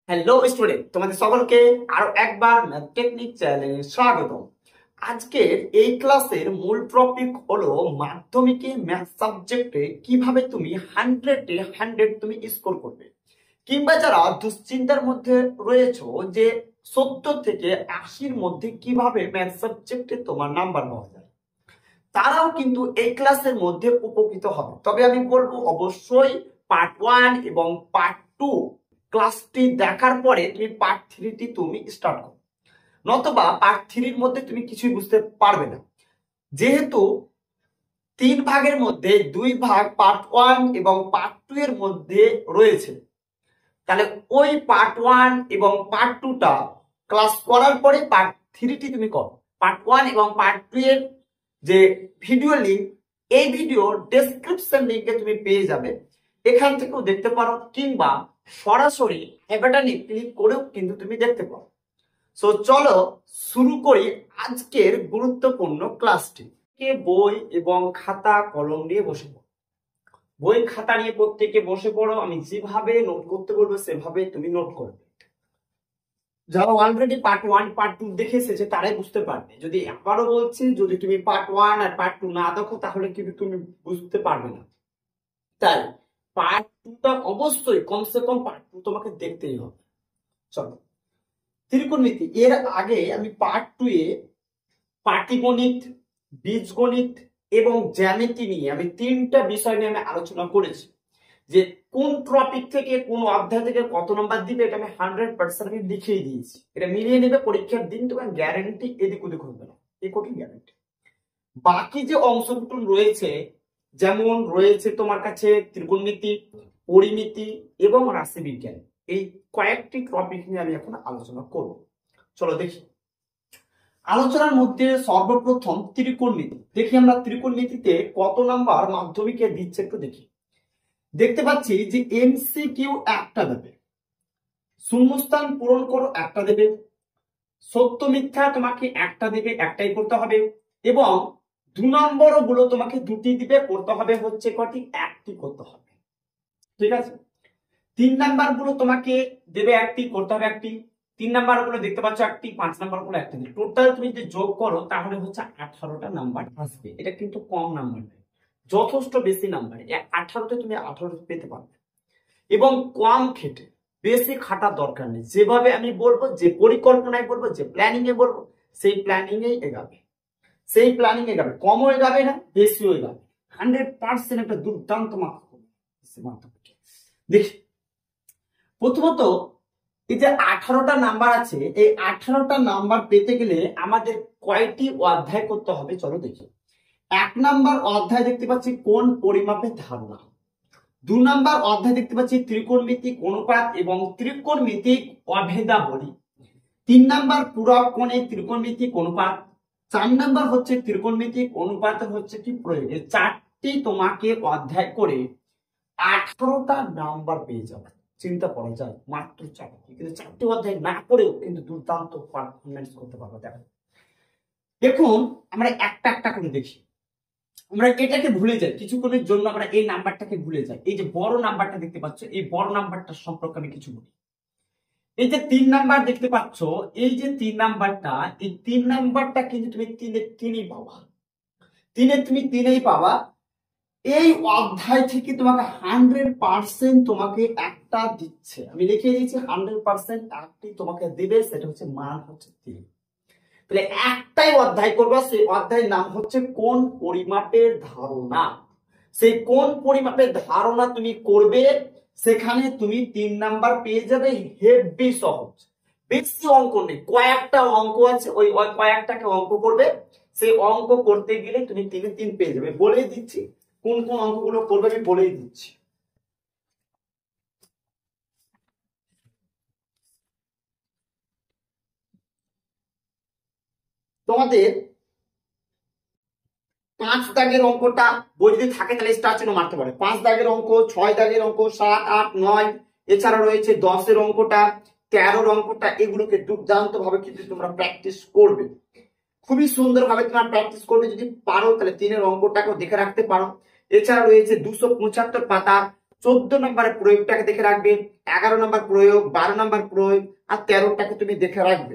Hello student, তোমাদের সকলকে আরো একবার ম্যাথ টেকনিক চ্যানেলে স্বাগত। আজকের এই ক্লাসের মূল টপিক হলো মাধ্যমিকে ম্যাথ সাবজেক্টে কিভাবে তুমি 100-এ 100 তুমি স্কোর করবে, কিংবা যারা দুশ্চিন্তার মধ্যে রয়েছো যে 70 থেকে 80-র মধ্যে কিভাবে ম্যাথ সাবজেক্টে তোমার নাম্বার পাওয়া যায়, তারাও কিন্তু এই ক্লাসের মধ্যে উপকৃত হবে। তবে আমি বলবো অবশ্যই পার্ট 1 এবং পার্ট 2 ক্লাসটি দেখার পরে তুমি পার্ট 3টি তুমি স্টার্ট করো, নতবা পার্ট 3-র মধ্যে তুমি কিছুই বুঝতে পারবে না। যেহেতু 3 ভাগের মধ্যে 2 ভাগ পার্ট 1 এবং পার্ট 2 এর মধ্যে রয়েছে, তাহলে ওই পার্ট 1 এবং পার্ট 2টা ক্লাস করার পরে পার্ট 3টি তুমি করো। পার্ট 1 এবং পার্ট 2 এর যে ভিডিও লিংক, এই ভিডিও ডেসক্রিপশন লিংকে তুমি পেয়ে যাবে, এখান থেকেও দেখতে পারো, কিংবা সরাসরি এই বাটনে ক্লিক করেও কিন্তু তুমি দেখতে পারো। সো চলো শুরু করি আজকের গুরুত্বপূর্ণ ক্লাসটি। বই এবং খাতা কলম নিয়ে বসে পড়ো। বই খাতা নিয়ে প্রত্যেকে বসে পড়ো। আমি যেভাবে নোট করতে বলবো সেভাবে তুমি নোট করবে। যারা অলরেডি পার্ট 1 পার্ট 2 দেখে এসেছে তারাই বুঝতে পারবে। যদি আবারও বলছি, যদি তুমি পার্ট 1 আর পার্ট 2 না দেখো তাহলে কিন্তু তুমি বুঝতে পারবে না। তাই পার্ট 2টা অবশ্যই কমসে কম পার্ট 2 তোমাকে দেখতেই হবে। চলো, ত্রিকোণমিতি এর আগে আমি পার্ট 2-এ পাটিগণিত, বীজগণিত এবং জ্যামিতি নিয়ে আমি 3টা বিষয় নিয়ে আমি আলোচনা করেছি। যে কোন টপিক থেকে কোন অধ্যায় থেকে কত নম্বর দিবে এটা আমি 100% আমি লিখেই দিয়েছি। এটা মিলিয়ে নেবে পরীক্ষার দিন, তোমার গ্যারান্টি এদিক ওদিক হবে না, এই কঠিন গ্যারান্টি। বাকি যে অংশটুকু রয়েছে, যেমন রয়েছে তোমার কাছে ত্রিকোণমিতি, পরিমিতি এবং রাশিবিজ্ঞান, এই কয়েকটি টপিক নিয়ে আমি এখন আলোচনা করব। চলো দেখি। আলোচনার মধ্যে সর্বপ্রথম ত্রিকোণমিতি দেখি। আমরা ত্রিকোণমিতিতে কত নাম্বার মাধ্যমিকে দিচ্ছে একটু দেখি। দেখতে পাচ্ছি যে এমসিকিউ একটা দেবে, শূন্যস্থান পূরণ করো একটা দেবে, সত্য মিথ্যা তোমাকে একটা দেবে, একটাই করতে হবে, এবং 2 নম্বর গুলো তোমাকে 2টি দিবে, করতে হবে হচ্ছে কটি, একটি করতে হবে। ঠিক আছে। 3 নাম্বার গুলো তোমাকে দেবে একটি, করতে হবে একটি। 3 নাম্বার গুলো দেখতে পাচ্ছ একটি, 5 নাম্বার গুলো একটা দিবে। টোটাল তুমি যদি যোগ করো তাহলে হচ্ছে 18টা নাম্বার আসবে। এটা কিন্তু কম নাম্বার নয়, যথেষ্ট বেশি নাম্বার। 18তে তুমি 18 পেতে পারবে, এবং কম খেটে, বেশি খাটার দরকার নেই। যেভাবে আমি বলবো, যে পরিকল্পনায় বলবো, যে প্ল্যানিং এ বলবো, সেই প্ল্যানিং এই এগাবে, সেই প্ল্যানিং এগাবে। কমও এগাবে না, বেশিও এগাবে। 100% একটা দুর্দান্ত মাধ্যমিক। দেখি প্রথমত এই যে 18টা নাম্বার আছে, এই 18টা নাম্বার পেতে গেলে আমাদের কয়টি অধ্যায় করতে হবে চলো দেখি। 1 নাম্বার অধ্যায় দেখতে পাচ্ছি কোণ পরিমাপের ধারণা। 2 নাম্বার অধ্যায় দেখতে পাচ্ছি ত্রিকোণমিতিক অনুপাত এবং ত্রিকোণমিতিক অভেদাবলী। 3 নাম্বার পূরক কোণে ত্রিকোণমিতিক অনুপাত। 4 নাম্বার হচ্ছে ত্রিকোণমিতিক অনুপাতের হচ্ছে কি প্রয়োগ। এই 4টি তোমাকে অধ্যায় করে 18টা নাম্বার পেয়ে যাবে। চিন্তা করা যায়, মাত্র 4টি, কিন্তু 4টি অধ্যায় না করেও কিন্তু দুর্দান্ত পারফরমেন্স করতে পারবে। দেখুন আমরা একটা একটা করে দেখি। আমরা এটাকে ভুলে যাই কিছুক্ষণের জন্য, আমরা এই নাম্বারটাকে ভুলে যাই। এই যে বড় নাম্বারটা দেখতে পাচ্ছ, এই বড় নাম্বারটা সম্পর্কে আমি কিছু বলি। এই যে 3 নাম্বার দেখতে পাচ্ছ, এই যে 3 নাম্বারটা, এই 3 নাম্বারটা কিন্তু তুমি 3-3ই পাবা। 3-এ তুমি 3-এই পাবা। এই অধ্যায় থেকে তোমাকে 100% তোমাকে একটা দিচ্ছে, আমি লিখে দিয়েছি 100% একটি তোমাকে দিবে, সেটা হচ্ছে মান হচ্ছে 3। তাহলে একটাই অধ্যায় করবা, সেই অধ্যায়ের নাম হচ্ছে কোণ পরিমাপের ধারণা। সেই কোণ পরিমাপের ধারণা তুমি করবে, সেখানে তুমি 3 নাম্বার পেয়ে যাবে। হেভি সহজ, বেশি অঙ্ক নেই, কয়েকটা অঙ্ক আছে, ওই কয়েকটাকে অঙ্ক করবে। সেই অঙ্ক করতে গেলে তুমি 3-3 পেয়ে যাবে। বলেই দিচ্ছি কোন কোন অঙ্কগুলো করবে, আমি বলেই দিচ্ছি। তোমাদের 5 দাগের অঙ্কটা বই যদি থাকে তাহলে স্টার চিহ্ন মারতে পারে। 5 দাগের অঙ্ক, 6 দাগের অঙ্ক, 7, 8, 9, এছাড়া রয়েছে 10-এর অঙ্কটা, 13-র অঙ্কটা। এগুলোকে দুর্দান্ত ভাবে কিন্তু তোমরা প্র্যাকটিস করবে, খুবই সুন্দর ভাবে তোমরা প্র্যাকটিস করবে। যদি পারো তাহলে 3-এর অঙ্কটাকেও দেখে রাখতে পারো। এছাড়া রয়েছে 275 পাতা, নম্বরের প্রয়োগটাকে দেখে রাখবে, 11 নম্বর প্রয়োগ, 12 নম্বর প্রয়োগ আর 13টাকে তুমি দেখে রাখবে।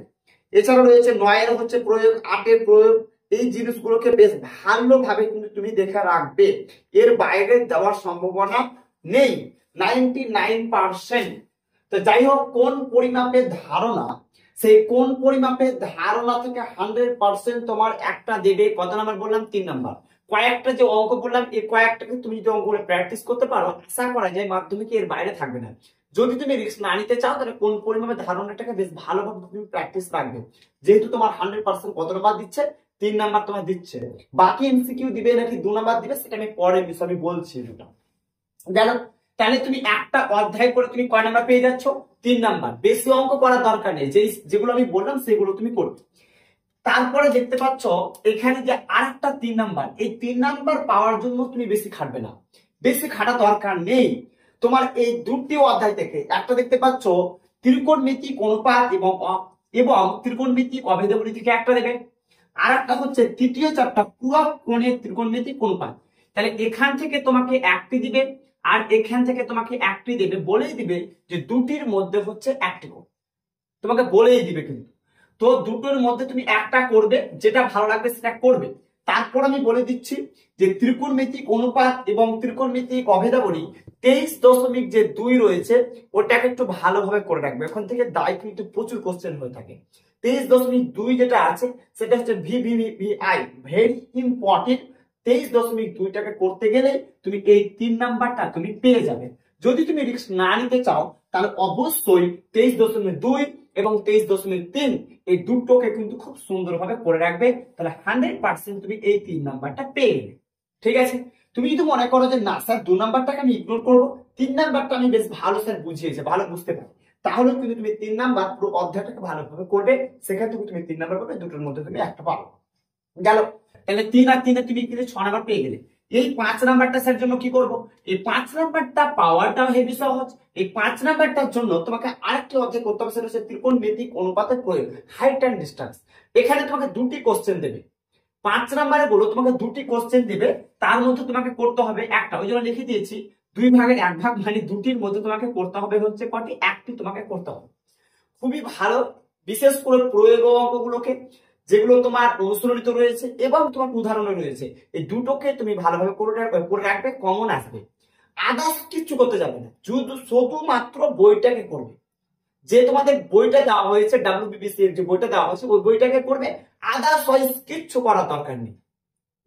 এছাড়া রয়েছে 9 হচ্ছে প্রয়োগ, 8 প্রয়োগ। এই জিনিসগুলোকে বেশ ভালোভাবে কিন্তু তুমি দেখে রাখবে, এর বাইরে যাওয়ার সম্ভাবনা নেই 99%। তো যাই হোক, কোন পরিমাপের ধারণা, সেই কোন পরিমাপের ধারণা থেকে 100% তোমার একটা দেবে। কত নাম্বার বললাম? 3 নাম্বার। কয়েকটা যে অঙ্ক বললাম, এই কয়েকটাকে তুমি যদি অঙ্কগুলো প্র্যাকটিস করতে পারো, আশা করা যায় মাধ্যমিকে এর বাইরে থাকবে না। যদি তুমি রিস্ক না নিতে চাও, তাহলে কোন পরিমাপের ধারণাটাকে বেশ ভালোভাবে তুমি প্র্যাকটিস রাখবে। যেহেতু তোমার 100% কত নাম্বার দিচ্ছে? 3 নাম্বার তোমার দিচ্ছে। বাকি এমসিকিউ দিবে নাকি 2 নাম্বার দিবে, সেটা আমি পরে বিষয় আমি বলছি। দুটো গেল। তাহলে তুমি একটা অধ্যায় করে তুমি কয় নাম্বার পেয়ে যাচ্ছ? 3 নাম্বার। বেশি অঙ্ক করার দরকার নেই, যেগুলো আমি বললাম সেগুলো তুমি করবে। তারপরে দেখতে পাচ্ছ এখানে যে আরেকটা 3 নাম্বার, এই 3 নাম্বার পাওয়ার জন্য তুমি বেশি খাটবে না, বেশি খাটা দরকার নেই। তোমার এই দুটি অধ্যায় থেকে একটা দেখতে পাচ্ছ ত্রিকোণমিতিক অনুপাত এবং ত্রিকোণমিতিক অভেদাবলী থেকে একটা দেবে, আর একটা হচ্ছে তৃতীয় চ্যাপ্টার পুরো কোণের ত্রিকোণমিতিক অনুপাত। তাহলে এখান থেকে তোমাকে একটি দিবে আর এখান থেকে তোমাকে একটি দেবে, বলেই দিবে যে দুটির মধ্যে হচ্ছে একটি কোণ, তোমাকে বলেই দিবে। কিন্তু তো দুটোর মধ্যে তুমি একটা করবে, যেটা ভালো লাগবে সেটা করবে। তারপর আমি বলে দিচ্ছি যে ত্রিকোণমিতিক অনুপাত এবং ত্রিকোণমিতিক অভেদাবলী 23.2 রয়েছে, ওটাকে একটু ভালোভাবে করে রাখবে। ওখান থেকে দায় কিন্তু প্রচুর কোশ্চেন হয়ে থাকে। 23.2 যেটা আছে সেটা হচ্ছে ভিভিভিআই, ভেরি ইম্পর্টেন্ট। 23.2টাকে করতে গেলে তুমি এই 3 নাম্বারটা তুমি পেয়ে যাবে। যদি তুমি রিস্ক না নিতে চাও, তাহলে অবশ্যই 23.2 এবং 23.3 এই দুটোকে কিন্তু খুব সুন্দরভাবে করে রাখবে, তাহলে 100% তুমি এই 3 নাম্বারটা পেয়ে যাবে। ঠিক আছে? তুমি যদি মনে করো যে না স্যার 2 নাম্বারটাকে আমি ইগনোর করবো, 3 নাম্বারটা আমি বেশ ভালো স্যার বুঝিয়েছে, ভালো বুঝতে পারি, তাহলে কিন্তু তুমি 3 নাম্বার পুরো অধ্যায়টাকে ভালোভাবে করবে। সেখানে তুমি 3 নাম্বার পাবে, দুটোর মধ্যে তুমি একটা পাবে। গেল। তাহলে 3 আর 3 তুমি কিন্তু 6 নাম্বার পেয়ে গেলে। এই 5 নাম্বারটা স্যার জন্য কি করব? এই 5 নাম্বারটা পাওয়ারটাও হেভি সহজ। এই 5 নাম্বারটার জন্য তোমাকে আরেকটি অধ্যায় করতে হবে, সেটা হচ্ছে ত্রিকোণমিতিক অনুপাতের প্রয়োগ, হাইট এন্ড ডিসটেন্স। এখানে তোমাকে দুটি কোশ্চেন দেবে। 5 নাম্বারে বলো তোমাকে দুটি কোশ্চেন দেবে, তার মধ্যে তোমাকে করতে হবে একটা, ওই জন্য লিখে দিয়েছি 2 ভাগের 1 ভাগ, মানে দুটির মধ্যে তোমাকে করতে হবে হচ্ছে কটি? একটি তোমাকে করতে হবে। খুবই ভালো, বিশেষ করে প্রয়োগ অঙ্কগুলোকে, যেগুলো তোমার অনুশীলনিত রয়েছে এবং তোমার উদাহরণে রয়েছে, এই দুটোকে তুমি ভালোভাবে করে রাখবে, কমন আসবে। আদার্স কিছু করতে যাবে না, শুধুমাত্র বইটাকে করবে। যে তোমাদের বইটা দেওয়া হয়েছে, WBBC এর যে বইটা দেওয়া হয়েছে, ওই বইটাকে করবে। আদার্স ওয়াইজ কিচ্ছু করার দরকার নেই।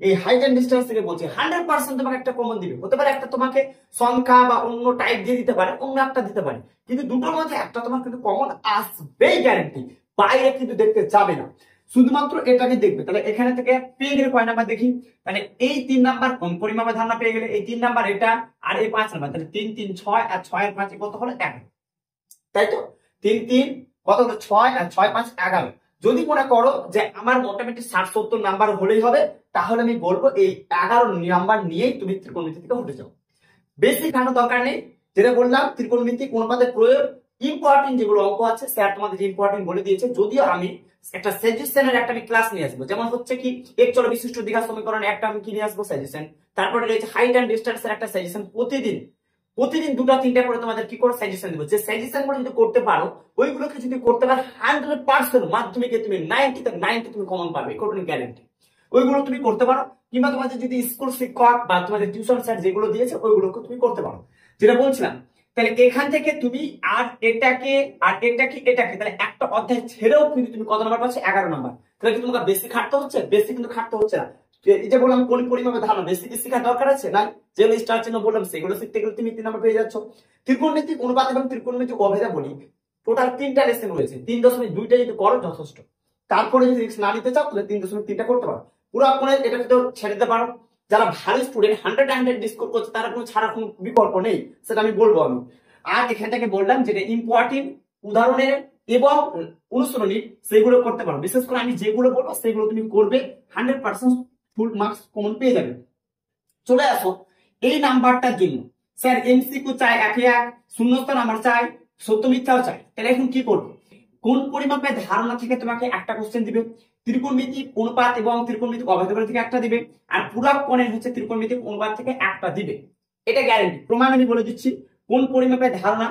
এই হাইট এন্ড ডিসটেন্স থেকে বলছি 100% তোমাকে একটা কমন দিবে। হতে পারে একটা তোমাকে সংখ্যা বা অন্য টাইপ দিয়ে দিতে পারে, অন্য একটা দিতে পারে, কিন্তু দুটোর মধ্যে একটা তোমার কিন্তু কমন আসবেই, গ্যারান্টি। বাইরে কিন্তু দেখতে যাবে না, শুধুমাত্র এটাকে দেখবে। তাহলে এখানে থেকে পেয়ে গেলে কয় নাম্বার দেখি? তাহলে এই 3 নাম্বার কোন পরিমাপের ধারণা পেয়ে গেলে, এই 3 নাম্বার এটা, আর এই 5 নাম্বার। তাহলে 3 3 6 আর 6 এর 5 কত হলো? 11। তাই তো 3 3 কত হলো? 6 আর 6 5 11। যদি মনে করো যে আমার মোটামুটি 60-70 নাম্বার হলেই হবে, তাহলে আমি বলবো এই 11 নাম্বার নিয়েই তুমি ত্রিকোণমিতি থেকে উঠে যাও, বেশি খাটার দরকার নেই। যেটা বললাম ত্রিকোণমিতিক অনুপাতের প্রয়োগ, ইম্পর্টেন্ট যেগুলো অঙ্ক আছে স্যার তোমাদের ইম্পর্টেন্ট বলে দিয়েছে। যদিও আমি একটা সাজেশনের একটা আমি ক্লাস নিয়ে আসবো, যেমন হচ্ছে কি এক চল বিশিষ্ট দ্বিঘাত সমীকরণ একটা আমি কি নিয়ে আসবো? সাজেশন। তারপরে রয়েছে হাইট এন্ড ডিসটেন্সের একটা সাজেশন। প্রতিদিন 2টা 3টা করে তোমাদের কি করে সাজেশন দেবো। যে সাজেশন গুলো যদি করতে পারো, ওইগুলোকে যদি করতে পারো, 100% মাধ্যমিকে তুমি 90 তুমি কমন পাবে, কোনো গ্যারান্টি। ওইগুলো তুমি করতে পারো, কিংবা তোমাদের যদি স্কুল শিক্ষক বা তোমাদের টিউশন স্যার যেগুলো দিয়েছে ওইগুলোকে তুমি করতে পারো, যেটা বলছিলাম। তাহলে এখান থেকে তুমি আর এটাকে তাহলে একটা অধ্যায় ছেড়েও কিন্তু তুমি কত নাম্বার পাচ্ছ? 11 নাম্বার। তাহলে কি তোমাকে বেশি খাটতে হচ্ছে? বেশি কিন্তু খাটতে হচ্ছে না। এই যে বললাম কোন পরিমাপে ধারণা, বেশি কি শেখার দরকার আছে? না, যেগুলো স্টার চিহ্ন বললাম সেগুলো শিখতে গেলে তুমি 3 নাম্বার পেয়ে যাচ্ছ। ত্রিকোণমিতিক অনুপাত এবং ত্রিকোণমিতিক অভেদাবলী টোটাল 3টা লেসন রয়েছে, 3.2টা যদি করো যথেষ্ট। তারপরে যদি রিস্ক না নিতে চাও, তাহলে 3.3টা করতে পারো। পুরো কোণে এটাকে তো ছেড়ে দিতে পারো। যারা ভালো স্টুডেন্ট 100 স্কোর করছে, তারা কোনো ছাড়া কোনো বিকল্প নেই, সেটা আমি বলবো আমি। আর এখান থেকে বললাম যেটা ইম্পর্টেন্ট উদাহরণের এবং অনুশীলনী, সেগুলো করতে পারো। বিশেষ করে আমি যেগুলো বলবো সেগুলো তুমি করবে, 100% ফুল মার্কস কমন পেয়ে যাবে। চলে আসো এই নাম্বারটার জন্য। স্যার এমসিকিউ চাই 1 শূন্যস্থান নাম্বার চাই, সত্য মিথ্যাও চাই। তাহলে এখন কি করবো? কোন পরিমাপের ধারণা থেকে তোমাকে একটা কোশ্চেন দিবে, ত্রিকোণমিতিক অনুপাত এবং ত্রিকোণমিতিক অভেদাবলী থেকে একটা দিবে, আর পুরা কোণের হচ্ছে ত্রিকোণমিতিক অনুপাত থেকে একটা দিবে। এটা গ্যারান্টি। প্রমাণ আমি বলে দিচ্ছি। কোন পরিমাপের ধারণা,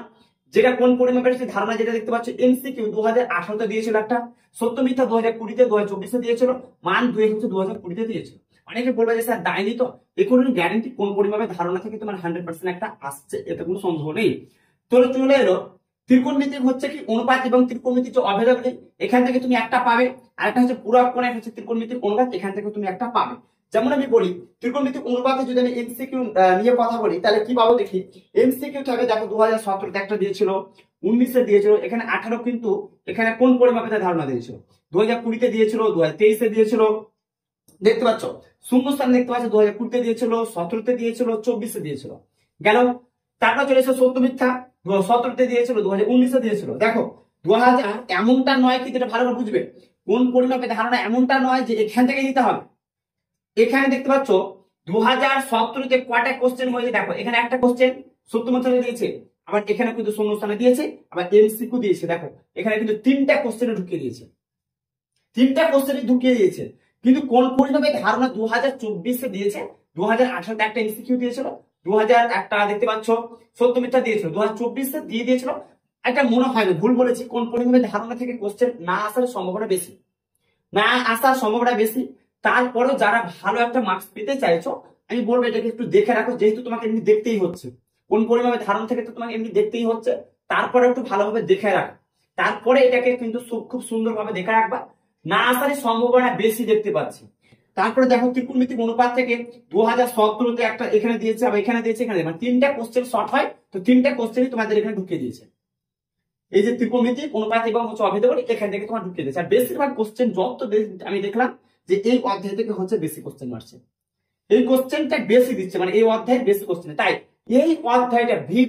যেটা কোন পরিমাপের সেই ধারণা যেটা দেখতে পাচ্ছ, এমসিকিউ 2018 দিয়েছিল একটা, সত্য মিথ্যা 2020 2024 দিয়েছিল, মান 2 হচ্ছে 2020 দিয়েছিল। অনেকে বলবে যে স্যার দেয়নি তো, এখন গ্যারান্টি কোন পরিমাপের ধারণা থেকে তোমার 100% একটা আসছে, এতে কোনো সন্দেহ নেই। তো চলে এলো ত্রিকোণমিতিক হচ্ছে কি অনুপাত এবং ত্রিকোণমিতিক যে অভেদাবলী, এখান থেকে তুমি একটা পাবে। আর একটা হচ্ছে পুরক কোণ, একটা হচ্ছে ত্রিকোণমিতিক অনুপাত, এখান থেকে তুমি একটা পাবে। যেমন আমি বলি ত্রিকোণমিতিক অনুপাতে যদি আমি এমসিকিউ নিয়ে কথা বলি তাহলে কি পাবো দেখি। এমসিকিউ থাকে দেখো 2017 একটা দিয়েছিল, 19 দিয়েছিল, এখানে 18 কিন্তু এখানে কোন পরিমাপের ধারণা দিয়েছিল, 2020 দিয়েছিল, 2023 দিয়েছিল, দেখতে পাচ্ছ শূন্যস্থান দেখতে পাচ্ছ 2020 দিয়েছিল, 17 দিয়েছিল, 24 দিয়েছিল, গেল। তারপর চলে এসে সত্য মিথ্যা 2017 দিয়েছিল, 2019 দিয়েছিল। দেখো 2000 এমনটা নয়, কিন্তু এটা ভালো করে বুঝবে, কোন পরিমাপের ধারণা এমনটা নয় যে এখান থেকে দিতে হবে। এখানে দেখতে পাচ্ছ 2017 কয়টা কোশ্চেন হয়েছে, দেখো এখানে একটা কোশ্চেন সত্য মিথ্যা দিয়েছে, আবার এখানে কিন্তু শূন্যস্থানে দিয়েছে, আবার এমসিকিউ দিয়েছে। দেখো এখানে কিন্তু তিনটা কোশ্চেনে ঢুকিয়ে দিয়েছে, তিনটা কোশ্চেনে ঢুকিয়ে দিয়েছে। কিন্তু কোন পরিমাপে ধারণা 2024 দিয়েছে, 2018 একটা এমসিকিউ দিয়েছিল, 2000 একটা দেখতে পাচ্ছ সত্য মিথ্যা দিয়েছিল, 2024 দিয়ে দিয়েছিল। একটা মনে হয় না ভুল বলেছি, কোন পরিমাপে ধারণা থেকে কোশ্চেন না আসার সম্ভাবনা বেশি, না আসার সম্ভাবনা বেশি। তারপরেও যারা ভালো একটা মার্কস পেতে চাইছো, আমি বলবো এটাকে একটু দেখে রাখো, যেহেতু তোমাকে এমনি দেখতেই হচ্ছে, কোন পরিমাপে ধারণা থেকে তো তোমাকে এমনি দেখতেই হচ্ছে, তারপরে একটু ভালোভাবে দেখে রাখো। তারপরে এটাকে কিন্তু খুব সুন্দরভাবে দেখে রাখবা, না আসারই সম্ভাবনা বেশি দেখতে পাচ্ছি। তারপরে দেখো ত্রিকোণমিতিক অনুপাত থেকে 2017 একটা এখানে দিয়েছে, আবার এখানে দিয়েছে, এখানে মানে তিনটা কোশ্চেন শর্ট হয়, তো তিনটা কোশ্চেনই তোমাদের এখানে ঢুকিয়ে দিয়েছে। এই যে ত্রিকোণমিতিক অনুপাত এবং হচ্ছে অভেদাবলী, এখান থেকে তোমার ঢুকিয়ে দিয়েছে। আর বেশিরভাগ কোশ্চেন যত আমি দেখলাম যে এই অধ্যায় থেকে হচ্ছে বেশি কোশ্চেন মারছে, এই কোশ্চেনটা বেশি দিচ্ছে, মানে এই অধ্যায়ের বেশি কোশ্চেন। তাই এই অধ্যায়টা ভি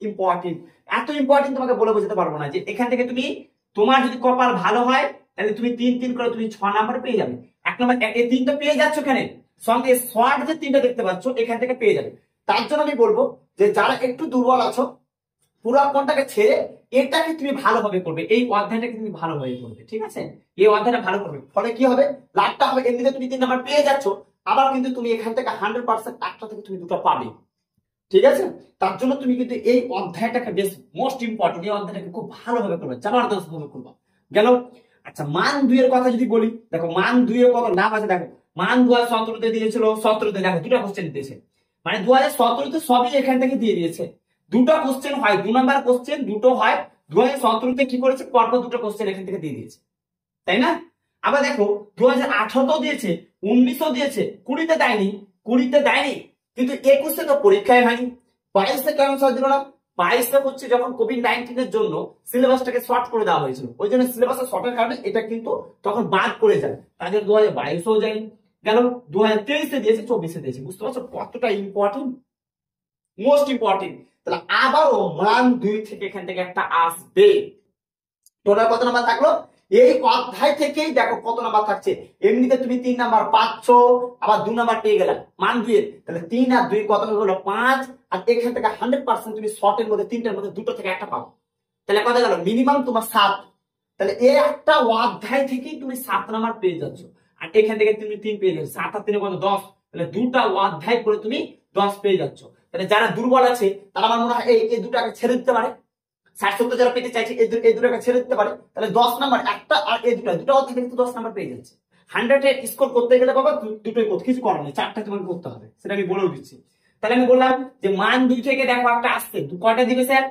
ইম্পর্টেন্ট, এত ইম্পর্টেন্ট তোমাকে বলে বোঝাতে পারবো না। যে এখান থেকে তুমি, তোমার যদি কপাল ভালো হয় তাহলে তুমি 3 করে তুমি 6 নাম্বার পেয়ে যাবে। 1 নাম্বার এই 3 তো পেয়ে যাচ্ছ, এখানে সঙ্গে শর্ট যে 3টা দেখতে পাচ্ছ এখান থেকে পেয়ে যাবে। তার জন্য আমি বলবো যে যারা একটু দুর্বল আছো, পুরো কোনটাকে ছেড়ে এটাকে তুমি ভালোভাবে করবে, এই অধ্যায়টাকে তুমি ভালোভাবে করবে, ঠিক আছে? এই অধ্যায়টা ভালো করবে, ফলে কি হবে, লাভটা হবে, এমনিতে তুমি 3 নাম্বার পেয়ে যাচ্ছ, আবার কিন্তু তুমি এখান থেকে 100% একটা থেকে তুমি দুটো পাবে, ঠিক আছে? তার জন্য তুমি কিন্তু এই অধ্যায়টাকে বেশ মোস্ট ইম্পর্টেন্ট, এই অধ্যায়টাকে খুব ভালোভাবে করবে, জবরদস্ত ভাবে করবে, গেল। আচ্ছা মান 2 এর কথা যদি বলি, দেখো মান 2 এর কত লাভ আছে, দেখো মান 2017 দিয়েছিল, 17 দেখো দুটো কোশ্চেন দিয়েছে, মানে 2017 সবই এখান থেকে দিয়ে দিয়েছে। দুটো কোশ্চেন হয়, 2 নাম্বার কোশ্চেন দুটো হয়, 2017 কি করেছে, পরপর দুটো কোশ্চেন এখান থেকে দিয়ে দিয়েছে, তাই না? আবার দেখো 2018 দিয়েছে, 19 দিয়েছে, 20 দেয়নি, 20 দেয়নি, কিন্তু 21 তো পরীক্ষায় হয়নি। 22 কেন সহজ দিল না, 22 হচ্ছে যখন কোভিড-19 এর জন্য সিলেবাসটাকে শর্ট করে দেওয়া হয়েছিল, ওই জন্য সিলেবাসের শর্টের কারণে এটা কিন্তু তখন বাদ পড়ে যায়, তাদের 2022 যায়নি, গেল 2023 দিয়েছে, 24 দিয়েছে। বুঝতে পারছো কতটা ইম্পর্টেন্ট, মোস্ট ইম্পর্টেন্ট। তাহলে আবারও মান 2 থেকে এখান থেকে একটা আসবে। টোটাল কত নাম্বার থাকলো, এই অধ্যায় থেকেই দেখো কত নাম্বার থাকছে। এমনিতে তুমি 3 নাম্বার পাচ্ছ, আবার 2 নাম্বার পেয়ে গেলে মান 2 এর, তাহলে 3 আর 2 কত হলো 5, আর এখান থেকে 100% তুমি শর্টের মধ্যে 3টার মধ্যে দুটো থেকে একটা পাবো, তাহলে কত গেল মিনিমাম তোমার 7। তাহলে এই একটা অধ্যায় থেকেই তুমি 7 নাম্বার পেয়ে যাচ্ছ, আর এখান থেকে তুমি 3 পেয়ে যাচ্ছ, 7 আর 3 কত 10, তাহলে দুটা অধ্যায় করে তুমি 10 পেয়ে যাচ্ছ। তাহলে যারা দুর্বল আছে তারা আমার মনে হয় এই দুটাকে ছেড়ে দিতে পারে, 60-70 যারা পেতে চাইছে এই দুটাকে ছেড়ে দিতে পারে, তাহলে 10 নাম্বার একটা, আর এই দুটো অধ্যায় কিন্তু 10 নাম্বার পেয়ে যাচ্ছে। 100 এ স্কোর করতে গেলে বাবা দুটোই করতে, কিছু করার নেই, 4টা তোমাকে করতে হবে, সেটা আমি বলেও দিচ্ছি। তাহলে আমি বললাম যে মান 2 থেকে দেখো একটা আসছে, কয়টা দিবে স্যার,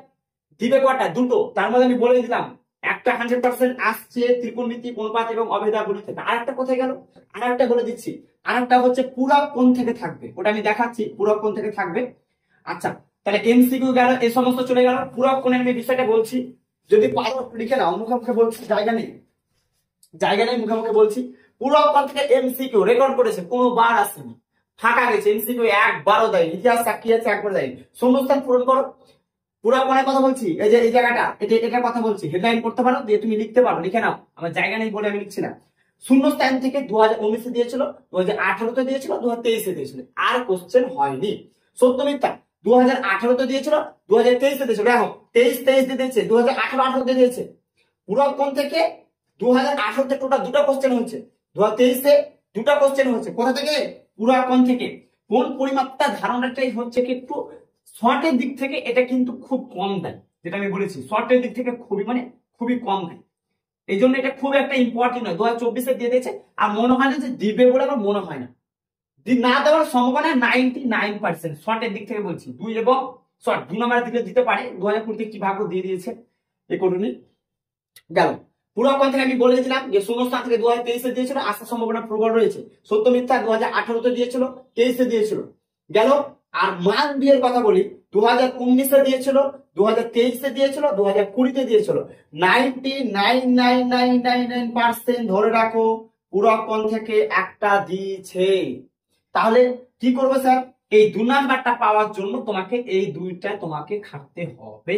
দিবে কয়টা, দুটো। তার মধ্যে আমি বলে দিলাম একটা 100% আসছে ত্রিকোণমিতিক অনুপাত এবং অভেদাবলী থেকে, আর একটা কোথায় গেল, আর একটা বলে দিচ্ছি, আর একটা হচ্ছে পুরক কোণ থেকে থাকবে, ওটা আমি দেখাচ্ছি, পুরক কোণ থেকে থাকবে। আচ্ছা তাহলে এমসিকিউ গেল, এই সমস্ত চলে গেল। পুরক কোণের আমি বিষয়টা বলছি, যদি পারো লিখে নাও, মুখে বলছি, জায়গা নেই মুখে বলছি। পুরক কোণ থেকে এমসিকিউ রেকর্ড করেছে, কোনো বার আসেনি, ফাঁকা গেছে, এমসিকিউ একবারও দেয়নি, ইতিহাস সাক্ষী আছে একবার দেয়নি। শূন্যস্থান পূরণ করো। পুরক কোণের কথা বলছি, এই যে এই জায়গাটা, এটার কথা বলছি, হেডলাইন করতে পারো, দিয়ে তুমি লিখতে পারো, লিখে নাও, আমার জায়গা নেই বলে আমি লিখছি না। শূন্যস্থান থেকে 2019 দিয়েছিল, 2018 দিয়েছিল, 2023 দিয়েছিল, আর কোশ্চেন হয়নি। সত্য মিথ্যা 2018 দিয়েছিল, 2023 দিয়েছিল, দেখো 23 দিয়েছে, 2018 দিয়েছে। পুরক কোণ থেকে 2018 টোটাল দুটো কোশ্চেন হচ্ছে, 2023 দুটো কোশ্চেন হচ্ছে, কোথা থেকে, পুরক কোণ থেকে। কোন পরিমাপটা ধারণাটাই হচ্ছে কি একটু শর্টের দিক থেকে এটা কিন্তু খুব কম দেয়, যেটা আমি বলেছি শর্টের দিক থেকে খুবই কম দেয়। এই জন্য এটা খুব একটা ইম্পর্টেন্ট নয়, 2024-এ দিয়ে দিয়েছে। আর মনে হয় না যে দিবে বলে আমার মনে হয় না, না দেওয়ার সম্ভাবনা 99%। শর্টের দিক থেকে বলছি, 2 এবং শর্ট 2 নম্বরের দিকে দিতে পারে। 2020 কি ভাগ্য দিয়ে দিয়েছে এ করুন গেল। পুরাকন থেকে আমি বলে দিয়েছিলাম যে শূন্যস্থান থেকে 2023-এ দিয়েছিল, আসার সম্ভাবনা প্রবল রয়েছে। সত্য মিথ্যা 2018-তে দিয়েছিল, 23-এ দিয়েছিল গেল। আর মান বিয়ের কথা বলি, 2019-এ দিয়েছিল, 2023-এ দিয়েছিল, 2020-তে দিয়েছিল। 99.9999% ধরে রাখো পুরাকন থেকে একটা দিয়েছে। তাহলে কি করবো স্যার, এই 2 নাম্বারটা পাওয়ার জন্য তোমাকে এই দুইটা তোমাকে খাটতে হবে।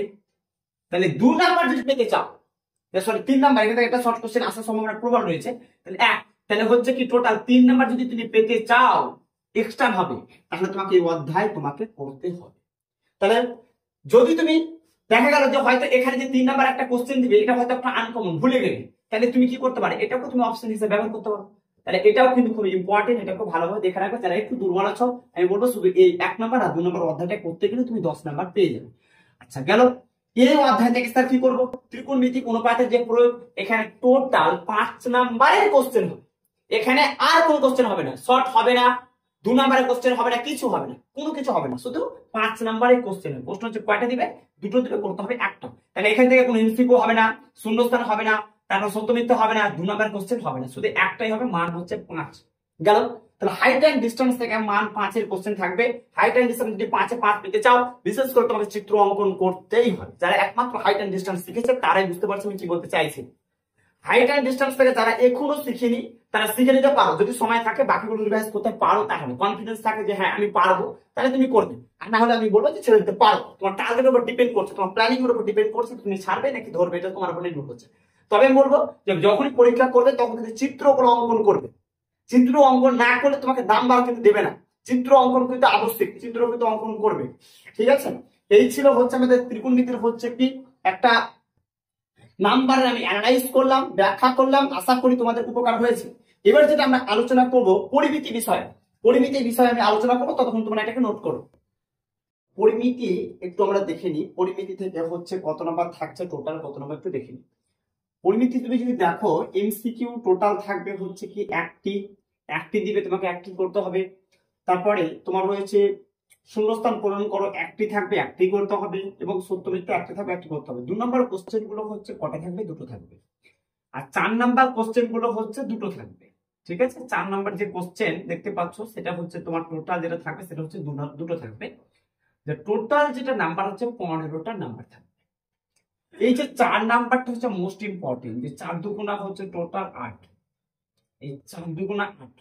তাহলে 2 নাম্বার যদি পেতে চাও, সরি 3 নাম্বার, এখান থেকে একটা শর্ট কোশ্চেন আসার সম্ভাবনা প্রবল রয়েছে। তাহলে তাহলে হচ্ছে কি টোটাল 3 নাম্বার যদি তুমি পেতে চাও এক্সট্রা হবে, তাহলে তোমাকে এই অধ্যায় তোমাকে পড়তে হবে। তাহলে যদি তুমি দেখা গেল যে হয়তো এখানে যে 3 নাম্বার একটা কোশ্চেন দিবে, এটা হয়তো একটা আনকমন ভুলে গেলে, তাহলে তুমি কি করতে পারো, এটাকে তুমি অপশন হিসেবে ব্যবহার করতে পারো। তাহলে এটাও কিন্তু খুব ইম্পর্টেন্ট, এটা খুব ভালোভাবে দেখে রাখবে। যারা একটু দুর্বল আছো আমি বলবো শুধু এই 1 নাম্বার আর 2 নাম্বার অধ্যায়টা করতে গেলে তুমি 10 নাম্বার পেয়ে যাবে। আচ্ছা গেল। এই অধ্যায় থেকে স্যার কি করবো, ত্রিকোণমিতিক অনুপাতের যে প্রয়োগ, এখানে টোটাল 5 নাম্বারের কোশ্চেন হবে। এখানে আর কোন কোশ্চেন হবে না, শর্ট হবে না, 2 নাম্বারের কোশ্চেন হবে না, কিছু হবে না, কোনো কিছু হবে না, শুধু 5 নাম্বারের কোশ্চেন হবে। প্রশ্ন হচ্ছে কয়টা দিবে, দুটো দিবে, করতে হবে একটা। তাহলে এখান থেকে কোনো এমসিকিউ হবে না, শূন্যস্থান হবে না, তারপর সত্য মিথ্যা হবে না, 2 নাম্বারের কোশ্চেন হবে না, শুধু একটাই হবে, মান হচ্ছে 5 গেল। তাহলে হাইট এন্ড ডিসটেন্স থেকে মান 5 এর কোশ্চেন থাকবে। হাইট এন্ড ডিসটেন্স যদি 5 এ 5 পেতে চাও, বিশেষ করে তোমাকে চিত্র অঙ্কন করতেই হবে। যারা একমাত্র হাইট এন্ড ডিসটেন্স শিখেছে তারাই বুঝতে পারছে আমি কি বলতে চাইছি। হাইট এন্ড ডিসটেন্স থেকে যারা এখনো শিখেনি তারা শিখে নিতে পারো, যদি সময় থাকে বাকিগুলো রিভাইজ করতে পারো, তাহলে কনফিডেন্স থাকে যে হ্যাঁ আমি পারবো, তাহলে তুমি করবে। আর না হলে আমি বলবো যে ছেড়ে দিতে পারো। তোমার টার্গেটের উপর ডিপেন্ড করছে, তোমার প্ল্যানিং এর উপর ডিপেন্ড করছে, তুমি ছাড়বে নাকি ধরবে, এটা তোমার উপর নির্ভর করছে। তবে আমি বলবো যে যখনই পরীক্ষা করবে তখন কিন্তু চিত্রগুলো অঙ্কন করবে। চিত্র অঙ্কন না করলে তোমাকে নাম্বার কিন্তু দেবে না, চিত্র অঙ্কন কিন্তু আবশ্যক, চিত্র কিন্তু অঙ্কন করবে। ঠিক আছে, এই ছিল হচ্ছে আমাদের ত্রিকোণমিতির হচ্ছে কি একটা নাম্বার আমি অ্যানালাইজ করলাম, ব্যাখ্যা করলাম, আশা করি তোমাদের উপকার হয়েছে। এবার যেটা আমরা আলোচনা করব পরিমিতি বিষয়, পরিমিতি বিষয়ে আমি আলোচনা করবো, ততক্ষণ তোমরা এটাকে নোট করো। পরিমিতি একটু আমরা দেখে নিই, পরিমিতি থেকে হচ্ছে কত নাম্বার থাকছে, টোটাল কত নাম্বার একটু দেখে নিই। পরিমিতি তুমি যদি দেখো এমসিকিউ টোটাল থাকবে হচ্ছে কি একটি দিবে, তোমাকে একটি করতে হবে। তারপরে তোমার রয়েছে শূন্যস্থান পূরণ করো, একটি থাকবে, একটি করতে হবে, এবং সত্য মিথ্যা একটি থাকবে, একটি করতে হবে। 2 নম্বর কোশ্চেন গুলো হচ্ছে কটা থাকবে, দুটো থাকবে। আর 4 নাম্বার কোশ্চেন গুলো হচ্ছে দুটো থাকবে। ঠিক আছে, 4 নাম্বার যে কোশ্চেন দেখতে পাচ্ছ সেটা হচ্ছে তোমার টোটাল যেটা থাকবে সেটা হচ্ছে দুটো থাকবে। যে টোটাল যেটা নাম্বার হচ্ছে 15টা নাম্বার থাকবে। এই যে 4 নাম্বারটা হচ্ছে মোস্ট ইম্পর্টেন্ট, যে 4 দুগুণা হচ্ছে টোটাল 8, এই 4 দুগুণা 8।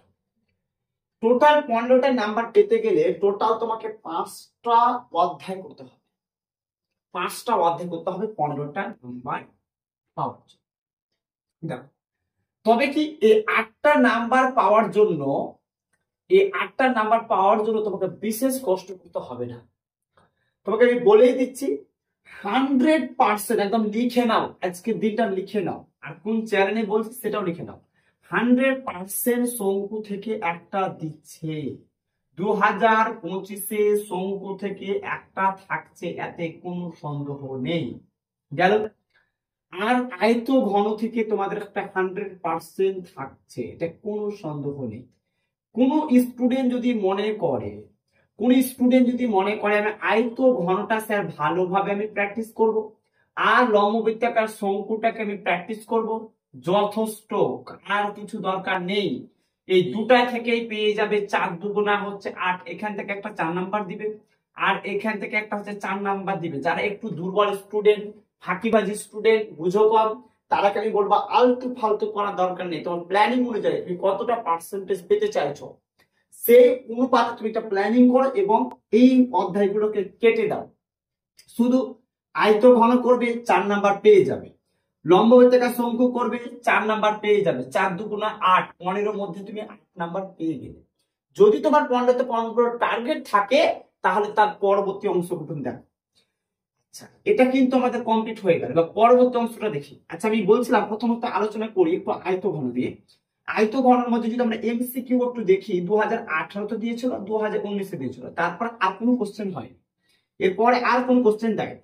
টোটাল 15টা নাম্বার পেতে গেলে টোটাল তোমাকে 5টা অধ্যায় করতে হবে, 5টা অধ্যায় করতে হবে 15টা নাম্বার পাওয়ার জন্য। দেখো তবে কি এই 8টা নাম্বার পাওয়ার জন্য, এই 8টা নাম্বার পাওয়ার জন্য তোমাকে বিশেষ কষ্ট করতে হবে না। তোমাকে আমি বলেই দিচ্ছি 100% একদম লিখে নাও, আজকের দিনটা লিখে নাও, আর কোন চ্যানেলে বলছি সেটাও লিখে নাও। 100% শঙ্কু থেকে একটা দিচ্ছে, 2025-এ শঙ্কু থেকে একটা থাকছে, এতে কোনো সন্দেহ নেই গেল। আর আয়ত ঘন থেকে তোমাদের একটা 100% থাকছে, এটা কোনো সন্দেহ নেই। কোন স্টুডেন্ট যদি মনে করে, আমি আয়ত ঘনটা স্যার ভালোভাবে আমি প্র্যাকটিস করব, আর লম্ববৃত্তাকার শঙ্কুটাকে আমি প্র্যাকটিস করব, যথেষ্ট, আর কিছু দরকার নেই। এই দুটা থেকেই পেয়ে যাবে 4 দুগুণা হচ্ছে 8, এখান থেকে একটা 4 নাম্বার দিবে, আর এখান থেকে একটা হচ্ছে 4 নাম্বার দিবে। যারা একটু দুর্বল স্টুডেন্ট, ফাঁকিবাজি স্টুডেন্ট, বুঝো কম, তারাকে আমি বলবো আলতু ফালতু করার দরকার নেই। তোমার প্ল্যানিং অনুযায়ী তুমি কতটা পার্সেন্টেজ পেতে চাইছো সেই অনুপাতে তুমি একটা প্ল্যানিং করো, এবং এই অধ্যায়গুলোকে কেটে দাও। শুধু আয়ত ঘন করবে, 4 নাম্বার পেয়ে যাবে। লম্ববৃত্তাকার শঙ্কু করবে, 4 নাম্বার পেয়ে যাবে। 4 দুগুণা 8, 15 মধ্যে তুমি 8 নাম্বার পেয়ে গেলে। যদি তোমার 15তে 15 টার্গেট থাকে তাহলে তার পরবর্তী অংশগুলো তুমি দেখো। আচ্ছা, এটা কিন্তু আমাদের কমপ্লিট হয়ে গেল। পরবর্তী অংশটা দেখি। আচ্ছা, আমি বলছিলাম প্রথমত আলোচনা করি একটু আয়ত ঘন দিয়ে। আয়তঘনের মধ্যে যদি আমরা এমসিকিউ একটু দেখি 2018 দিয়েছিল, 2019 দিয়েছিল, তারপর আর কোনো কোশ্চেন হয়, এরপরে আর কোন কোশ্চেন দেয়।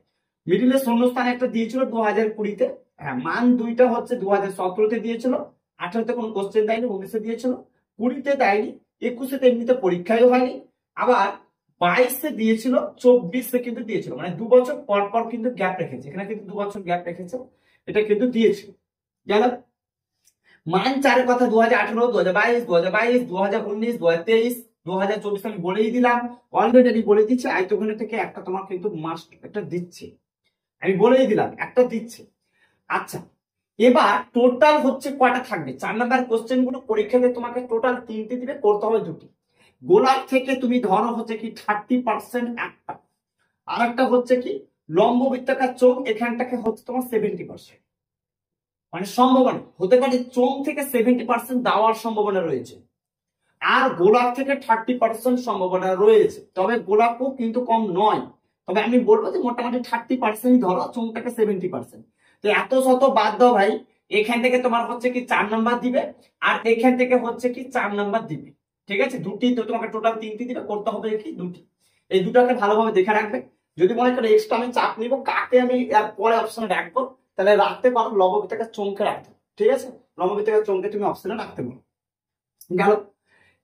মিডিলে শূন্যস্থানে একটা দিয়েছিল 2020-তে, হ্যাঁ মান 2টা হচ্ছে 2017-তে দিয়েছিল, 18-তে কোনো কোশ্চেন দেয়নি, 19-এ দিয়েছিল, 20-তে দেয়নি, 21-এ এমনিতে পরীক্ষাই হয়নি, আবার 22-এ দিয়েছিল, 24-এ কিন্তু দিয়েছিল, মানে 2 বছর পর পর কিন্তু গ্যাপ রেখেছে, এখানে কিন্তু 2 বছর গ্যাপ রেখেছে, এটা কিন্তু দিয়েছিল। গেল মান 4-এর কথা 2018, 2022, 2022, 2019, 2023, 2024 আমি বলেই দিলাম, অলরেডি বলে দিচ্ছি আয়তঘনের থেকে একটা তোমার কিন্তু মাস্ট একটা দিচ্ছে, আমি বলেই দিলাম একটা দিচ্ছে। আচ্ছা, এবার টোটাল হচ্ছে কয়টা থাকবে? 4 নাম্বার কোশ্চেন গুলো পরীক্ষাতে তোমাকে টোটাল 3টে দিবে, করতে হবে 2টি। গোলাপ থেকে তুমি ধরো হচ্ছে কি 30% একটা, আর একটা হচ্ছে কি লম্ব বৃত্তাকার চোখ, এখানটাকে হচ্ছে তোমার 70%, মানে সম্ভাবনা হতে পারে চোখ থেকে 70% দেওয়ার সম্ভাবনা রয়েছে, আর গোলাপ থেকে 30% সম্ভাবনা রয়েছে, তবে গোলাপও কিন্তু কম নয়, তবে আমি বলবো যে মোটামুটি 30% ধরো, চোখটাকে 70%। তো এত শত বাদ দাও ভাই, এখান থেকে তোমার হচ্ছে কি 4 নাম্বার দিবে, আর এখান থেকে হচ্ছে কি 4 নাম্বার দিবে, ঠিক আছে? দুটি তো তোমাকে টোটাল 3টি দিবে, করতে হবে কি 2টি। এই দুটাকে ভালোভাবে দেখে রাখবে, যদি মনে করো এক্সট্রা আমি চাপ নিব, কাকে আমি এর পরে অপশনে রাখবো, তাহলে রাখতে পারো লম্ববৃত্তাকার চোখে রাখতে, ঠিক আছে? লম্ববৃত্তাকার চোখে তুমি অপশনে রাখতে পারো। গেল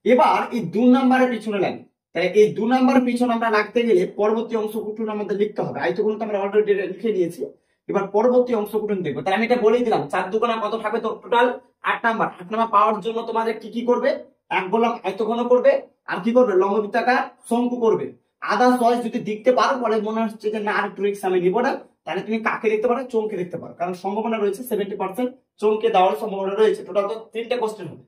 এবার এই 2 নাম্বারের পিছনে লাগে, তাই এই 2 নাম্বারের পিছনে আমরা রাখতে গেলে পরবর্তী অংশটুকু আমাদের লিখতে হবে, আয়তগুলো তো আমরা অলরেডি লিখে দিয়েছি, এবার পরবর্তী অংশটুকু দেখবো। তাই আমি এটা বলেই দিলাম 4 দুগুণা কত থাকবে, তো টোটাল 8 নাম্বার। 8 নাম্বার পাওয়ার জন্য তোমাদের কি কি করবে? এক বললাম আয়তঘন করবে, আর কি করবে? লম্ববৃত্তাকার শঙ্কু করবে। আদার্স চয়েস যদি দেখতে পারো, বলে মনে হচ্ছে যে না আর ট্রিক্স আমি নিব না, তাহলে তুমি কাকে দেখতে পারো? চোখকে দেখতে পারো, কারণ সম্ভাবনা রয়েছে 70% চোখকে দেওয়ার সম্ভাবনা রয়েছে। টোটাল তো 3টে কোশ্চেন হবে,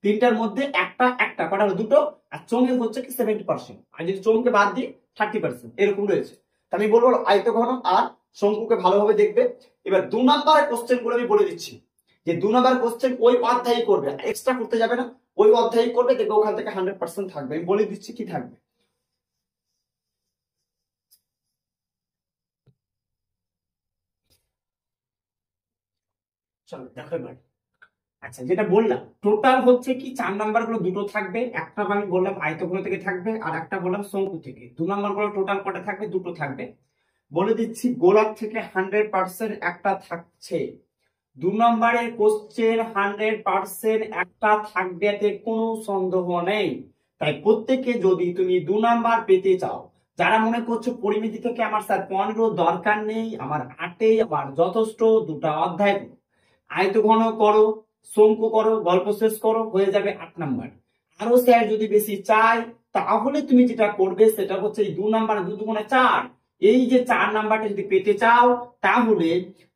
3টার মধ্যে একটা একটা কটা হলো 2টো, আর চোঙের হচ্ছে কি 70%, আর যদি চোঙকে বাদ দিই 30%, এরকম রয়েছে। তা আমি বলবো আয়তঘন আর শঙ্কুকে ভালোভাবে দেখবে। এবার 2 নাম্বারের কোশ্চেন গুলো আমি বলে দিচ্ছি, যে 2 নাম্বার কোশ্চেন ওই অধ্যায়ই করবে, এক্সট্রা করতে যাবে না, ওই অধ্যায়ই করবে, দেখবে ওখান থেকে 100% থাকবে। আমি বলে দিচ্ছি কি থাকবে। চলো দেখো এবার। আচ্ছা, যেটা বললাম টোটাল হচ্ছে কি 4 নাম্বার গুলো 2টো থাকবে, একটা আমি বললাম আয়তঘন থেকে থাকবে, আর একটা বললাম শঙ্কু থেকে। 2 নাম্বার গুলো টোটাল কটা থাকবে? 2টো থাকবে। বলে দিচ্ছি গোলাপ থেকে 100% একটা থাকছে। 2 নম্বরের কোশ্চেন 100% একটা থাকবে, এতে কোনো সন্দেহ নেই। তাই প্রত্যেকে যদি তুমি 2 নাম্বার পেতে চাও, যারা মনে করছো পরিমিতি থেকে আমার স্যার 15 দরকার নেই, আমার 8এই আমার যথেষ্ট, 2টা অধ্যায় আয়তঘন করো, শঙ্কু করো, গল্প শেষ করো, হয়ে যাবে 8 নাম্বার। আরো স্যার যদি বেশি চাই, তাহলে তুমি যেটা করবে সেটা হচ্ছে এই 2 নাম্বার 2 দুগুণে 4, এই যে 4 নাম্বারটা যদি পেতে চাও, তাহলে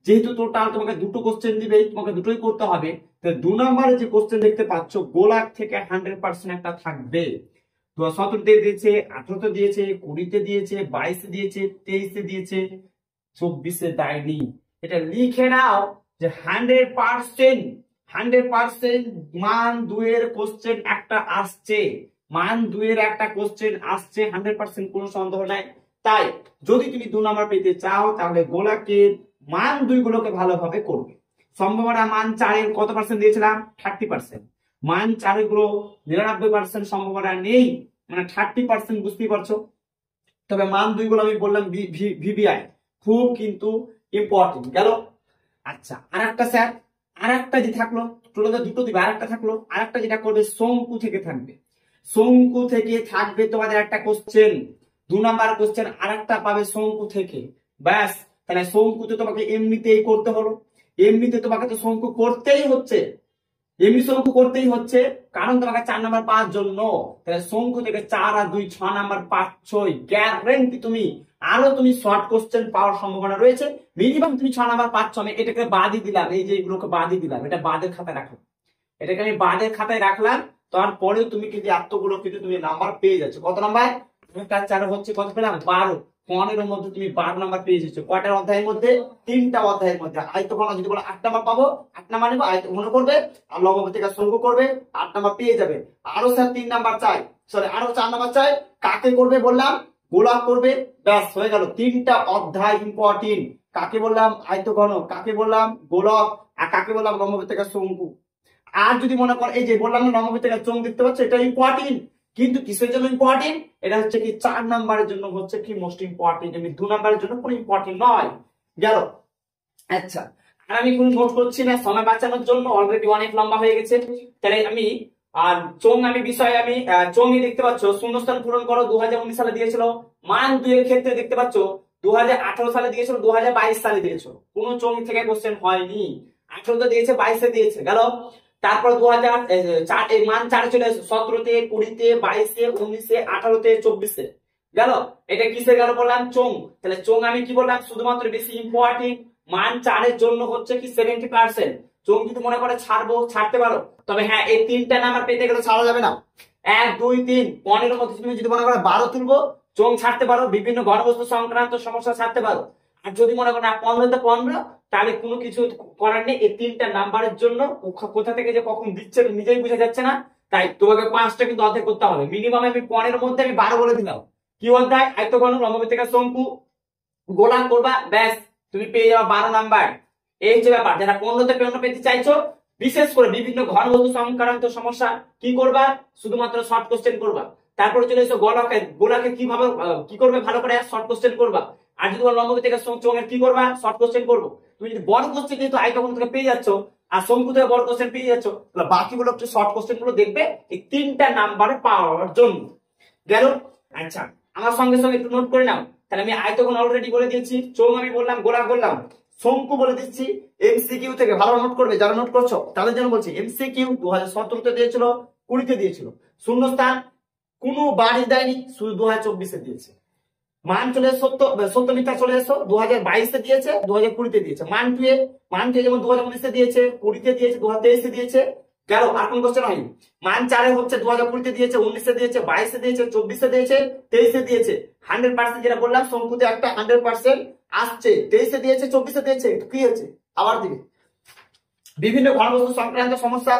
যেহেতু টোটাল তোমাকে 2টো কোশ্চেন দিবে, তোমাকে দুটোই করতে হবে, তো 2 নাম্বারে যে কোশ্চেন দেখতে পাচ্ছ গোলাপ থেকে 100% একটা থাকবে। 17তে দিয়েছে, 18তে দিয়েছে, 20তে দিয়েছে, 22-এ দিয়েছে, 23-এ দিয়েছে, 24-এ দেয়নি। এটা লিখে নাও যে 100% মান 2 এর কোশ্চেন একটা আসছে, মান 2 এর একটা কোশ্চেন আসছে, 100% কোনো সন্দেহ নাই। তাই যদি তুমি 2 নাম্বার পেতে চাও, তাহলে গোলাকে মান 2 গুলোকে ভালোভাবে করবে। সম্ভাবনা মান 4 এর কত পার্সেন্ট দিয়েছিলাম? 30%। মান 4 গুলো 99% সম্ভাবনা নেই, মানে 30%, বুঝতেই পারছো। তবে মান 2 গুলো আমি বললাম ভিভিআই খুব কিন্তু ইম্পর্টেন্ট। গেল। আচ্ছা, আরেকটা স্যার, আরেকটা যে থাকলো, টোটাল 2টো দিবে, আরেকটা থাকলো, আরেকটা যেটা করবে শঙ্কু থেকে থাকবে। শঙ্কু থেকে থাকবে তোমাদের একটা কোশ্চেন, 2 নাম্বার কোশ্চেন আরেকটা পাবে শঙ্কু থেকে, ব্যাস। তাহলে শঙ্কু তো তোমাকে এমনিতেই করতে হলো, এমনিতে তোমাকে তো শঙ্কু করতেই হচ্ছে, এমনি শঙ্কু করতেই হচ্ছে, কারণ তোমাকে 4 নাম্বার পাওয়ার জন্য। তাহলে শঙ্কু থেকে 4 আর 2 6 নাম্বার পাচ্ছই, গ্যারান্টি। তুমি আরো তুমি শর্ট কোশ্চেন পাওয়ার সম্ভাবনা রয়েছে, মিনিমাম তুমি 6 নাম্বার পাচ্ছ। আমি এটাকে বাদই দিলাম, এই যে এগুলোকে বাদই দিলাম, এটা বাদের খাতায় রাখলাম, এটাকে আমি বাদের খাতায় রাখলাম। তারপরেও তুমি কিন্তু এতগুলো কিন্তু তুমি নাম্বার পেয়ে যাচ্ছ। কত নাম্বার? 4 হচ্ছে কত পেলাম? 12। 15-এর মধ্যে তুমি 12 নাম্বার পেয়ে যাচ্ছ। কয়টার অধ্যায়ের মধ্যে? 3টা অধ্যায়ের মধ্যে। আয়তঘন যদি বলো 8 নাম্বার পাবো, 8 নাম্বার নেবো, আয়তঘন করবে আর লম্ববৃত্তাকার শঙ্কু করবে, 8 নাম্বার পেয়ে যাবে। আরো স্যার 3 নাম্বার চাই, সরি আরো 4 নাম্বার চাই, কাকে করবে বললাম? গোলাপ করবে, ব্যাস হয়ে গেল। 3টা অধ্যায় ইম্পর্টেন্ট। কাকে বললাম? আয়তঘন। কাকে বললাম? গোলক। আর কাকে বললাম? লম্ববৃত্তাকার শঙ্কু। আর যদি মনে করো এই যে বললাম না লম্ববৃত্তাকার চোঙ দেখতে পাচ্ছ, এটা ইম্পর্টেন্ট, কিন্তু কিসের জন্য ইম্পর্টেন্ট? এটা হচ্ছে কি 4 নাম্বারের জন্য হচ্ছে কি মোস্ট ইম্পর্টেন্ট, এমনি 2 নাম্বারের জন্য কোনো ইম্পর্টেন্ট নয়। গেল। আচ্ছা, আর আমি কোনো নোট করছি না সময় বাঁচানোর জন্য, অলরেডি অনেক লম্বা হয়ে গেছে। তাহলে আমি আর চোঙ আমি বিষয়ে আমি চোঙই দেখতে পাচ্ছ শূন্যস্থান পূরণ করো 2019 সালে দিয়েছিল। মান 2 এর ক্ষেত্রে দেখতে পাচ্ছ 2018 সালে দিয়েছিল, 2022 সালে দিয়েছিল। কোনো চোঙ থেকে কোশ্চেন হয়নি। 18 তে দিয়েছে, 22 এ দিয়েছে। গেল। তারপর 2004 মান 4 চলে আসে, 17 তে, 20 তে, 22 এ, 19 এ, 18 তে, 24 এ। গেল। এটা কিসে গেল বললাম? চোঙ। তাহলে চোঙ আমি কি বললাম? শুধুমাত্র বেশি ইম্পর্টেন্ট মান 4 এর জন্য হচ্ছে কি 70%। চোঙ যদি মনে করে ছাড়তে পারো, তবে হ্যাঁ এই 3টা নাম্বার পেতে গেলে ছাড়া যাবে না। 1 2 3 15 মধ্যে তুমি যদি মনে করো 12 তুলবো, চোঙ ছাড়তে পারো, বিভিন্ন ঘনবস্তু সংক্রান্ত সমস্যা ছাড়তে পারো। আর যদি মনে করো না 15 তে 15, তাহলে কোনো কিছু করার নেই। এই 3টা নাম্বারের জন্য কোথা থেকে যে কখন দিচ্ছে নিজেই বুঝা যাচ্ছে না, তাই তোমাকে 5টা কিন্তু অর্ধেক করতে হবে। মিনিমাম আমি 15 মধ্যে আমি 12 বলে দিলাম। কি অধ্যায়? আয়তঘন, লম্ববৃত্তাকার, শঙ্কু, গোলা করবা, ব্যাস তুমি পেয়ে যাবে 12 নাম্বার। এই হচ্ছে ব্যাপার। যারা 15 তে 15 পেতে চাইছো, বিশেষ করে বিভিন্ন ঘনবস্তু সংক্রান্ত সমস্যা কি করবা? শুধুমাত্র শর্ট কোশ্চেন করবা। তারপরে চলে এসো গোলাকে কিভাবে কি করবে ভালো করে, শর্ট কোশ্চেন করবা। আর যদি লম্ববৃত্তাকার চোঙের কি করবা? শর্ট কোশ্চেন করবো। তুমি যদি বড় কোশ্চেন যেহেতু আয়তঘন থেকে পেয়ে যাচ্ছ আর শঙ্কু থেকে বড় কোশ্চেন পেয়ে যাচ্ছ, তাহলে বাকিগুলো একটু শর্ট কোশ্চেন গুলো দেখবে এই 3টা নাম্বারে পাওয়ার জন্য। গেল? আচ্ছা, আমার সঙ্গে সঙ্গে একটু নোট করে নাও। তাহলে আমি আয়তঘন অলরেডি বলে দিয়েছি, চোঙ আমি বললাম, গোলা বললাম, শঙ্কু বলে দিচ্ছি। এমসিকিউ থেকে ভালো নোট করবে, যারা নোট করছো তাদের জন্য বলছি। এমসিকিউ 2017 তে দিয়েছিল, 20 তে দিয়েছিল। শূন্যস্থান কোনো বাড়ি দেয়নি, শুধু 2024 এ দিয়েছে। মান চলে 70 মিটার চলে এসো, 2022 এ দিয়েছে, 2020 তে দিয়েছে। মান টু যেমন 2019 এ দিয়েছে, 20 তে দিয়েছে, 2023 এ দিয়েছে। গেল। আর কোন কোশ্চেন হয়নি। মান 4 এ হচ্ছে 2020 তে দিয়েছে, 19 এ দিয়েছে, 22 এ দিয়েছে, 24 এ দিয়েছে, 23 এ দিয়েছে। 100% যেটা বললাম শঙ্কুতে একটা 100% আসছে, 23 এ দিয়েছে, 24 এ দিয়েছে। কি হচ্ছে? আবার দিবে। বিভিন্ন ঘনবস্তু সংক্রান্ত সমস্যা,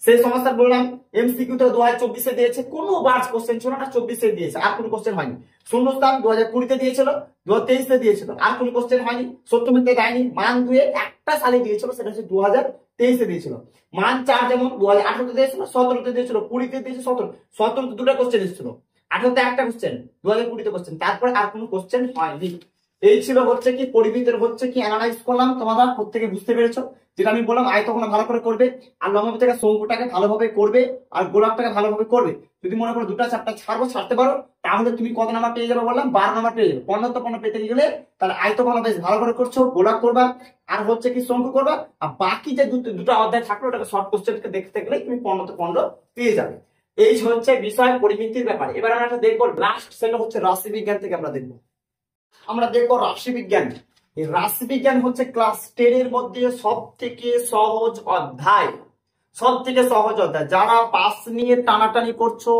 সেই সমস্যা বললাম এমসিকিউ তো 2024 এ দিয়েছে, কোনো বার্স কোশ্চেন ছিল না, 24 এ দিয়েছে, আর কোনো কোশ্চেন হয়নি। শূন্যস্থান 2020 তে দিয়েছিল, 2023 এ দিয়েছিল, আর কোনো কোশ্চেন হয়নি। 70 মিনিটে দেয়নি। মান 2 এ একটা সালে দিয়েছিল, সেটা হচ্ছে 2023 এ দিয়েছিল। মান 4 যেমন 2018 তে দিয়েছিল, 17 তে দিয়েছিল, 20 তে দিয়েছে, 17 তে দুটো কোশ্চেন এসেছিল, 18 তে একটা কোশ্চেন, 2020 তে কোশ্চেন, তারপরে আর কোনো কোশ্চেন হয়নি। এই ছিল হচ্ছে কি পরিমিতির হচ্ছে কি অ্যানালাইজ করলাম। তোমরা প্রত্যেকে বুঝতে পেরেছো? যেটা আমি বললাম আয়তঘন ভালো করে করবে, আর লম্ববৃত্তাকার শঙ্কুটাকে ভালোভাবে করবে, আর গোলাপটাকে ভালোভাবে করবে। যদি মনে করো দুটা চ্যাপ্টার ছাড়তে পারো, তাহলে তুমি কত নাম্বার পেয়ে যাবে বললাম? 12 নাম্বার পেয়ে যাবে। 15 তো 15 পেতে গেলে তাহলে আয়তঘন বেশ ভালো করে করছো, গোলাপ করবা, আর হচ্ছে কি শঙ্কু করবা, আর বাকি যে দুটো অধ্যায় থাকলো ওটাকে শর্ট কোশ্চেনকে দেখতে গেলে তুমি 15 তো 15 পেয়ে যাবে। এই হচ্ছে বিষয় পরিমিতির ব্যাপারে। এবার আমরা একটা দেখবো লাস্ট, সেটা হচ্ছে রাশি বিজ্ঞান থেকে আমরা দেখবো রাশি বিজ্ঞান। এই রাশি বিজ্ঞান হচ্ছে ক্লাস 10 এর মধ্যে সব থেকে সহজ অধ্যায়। যারা পাস নিয়ে টানাটানি করছো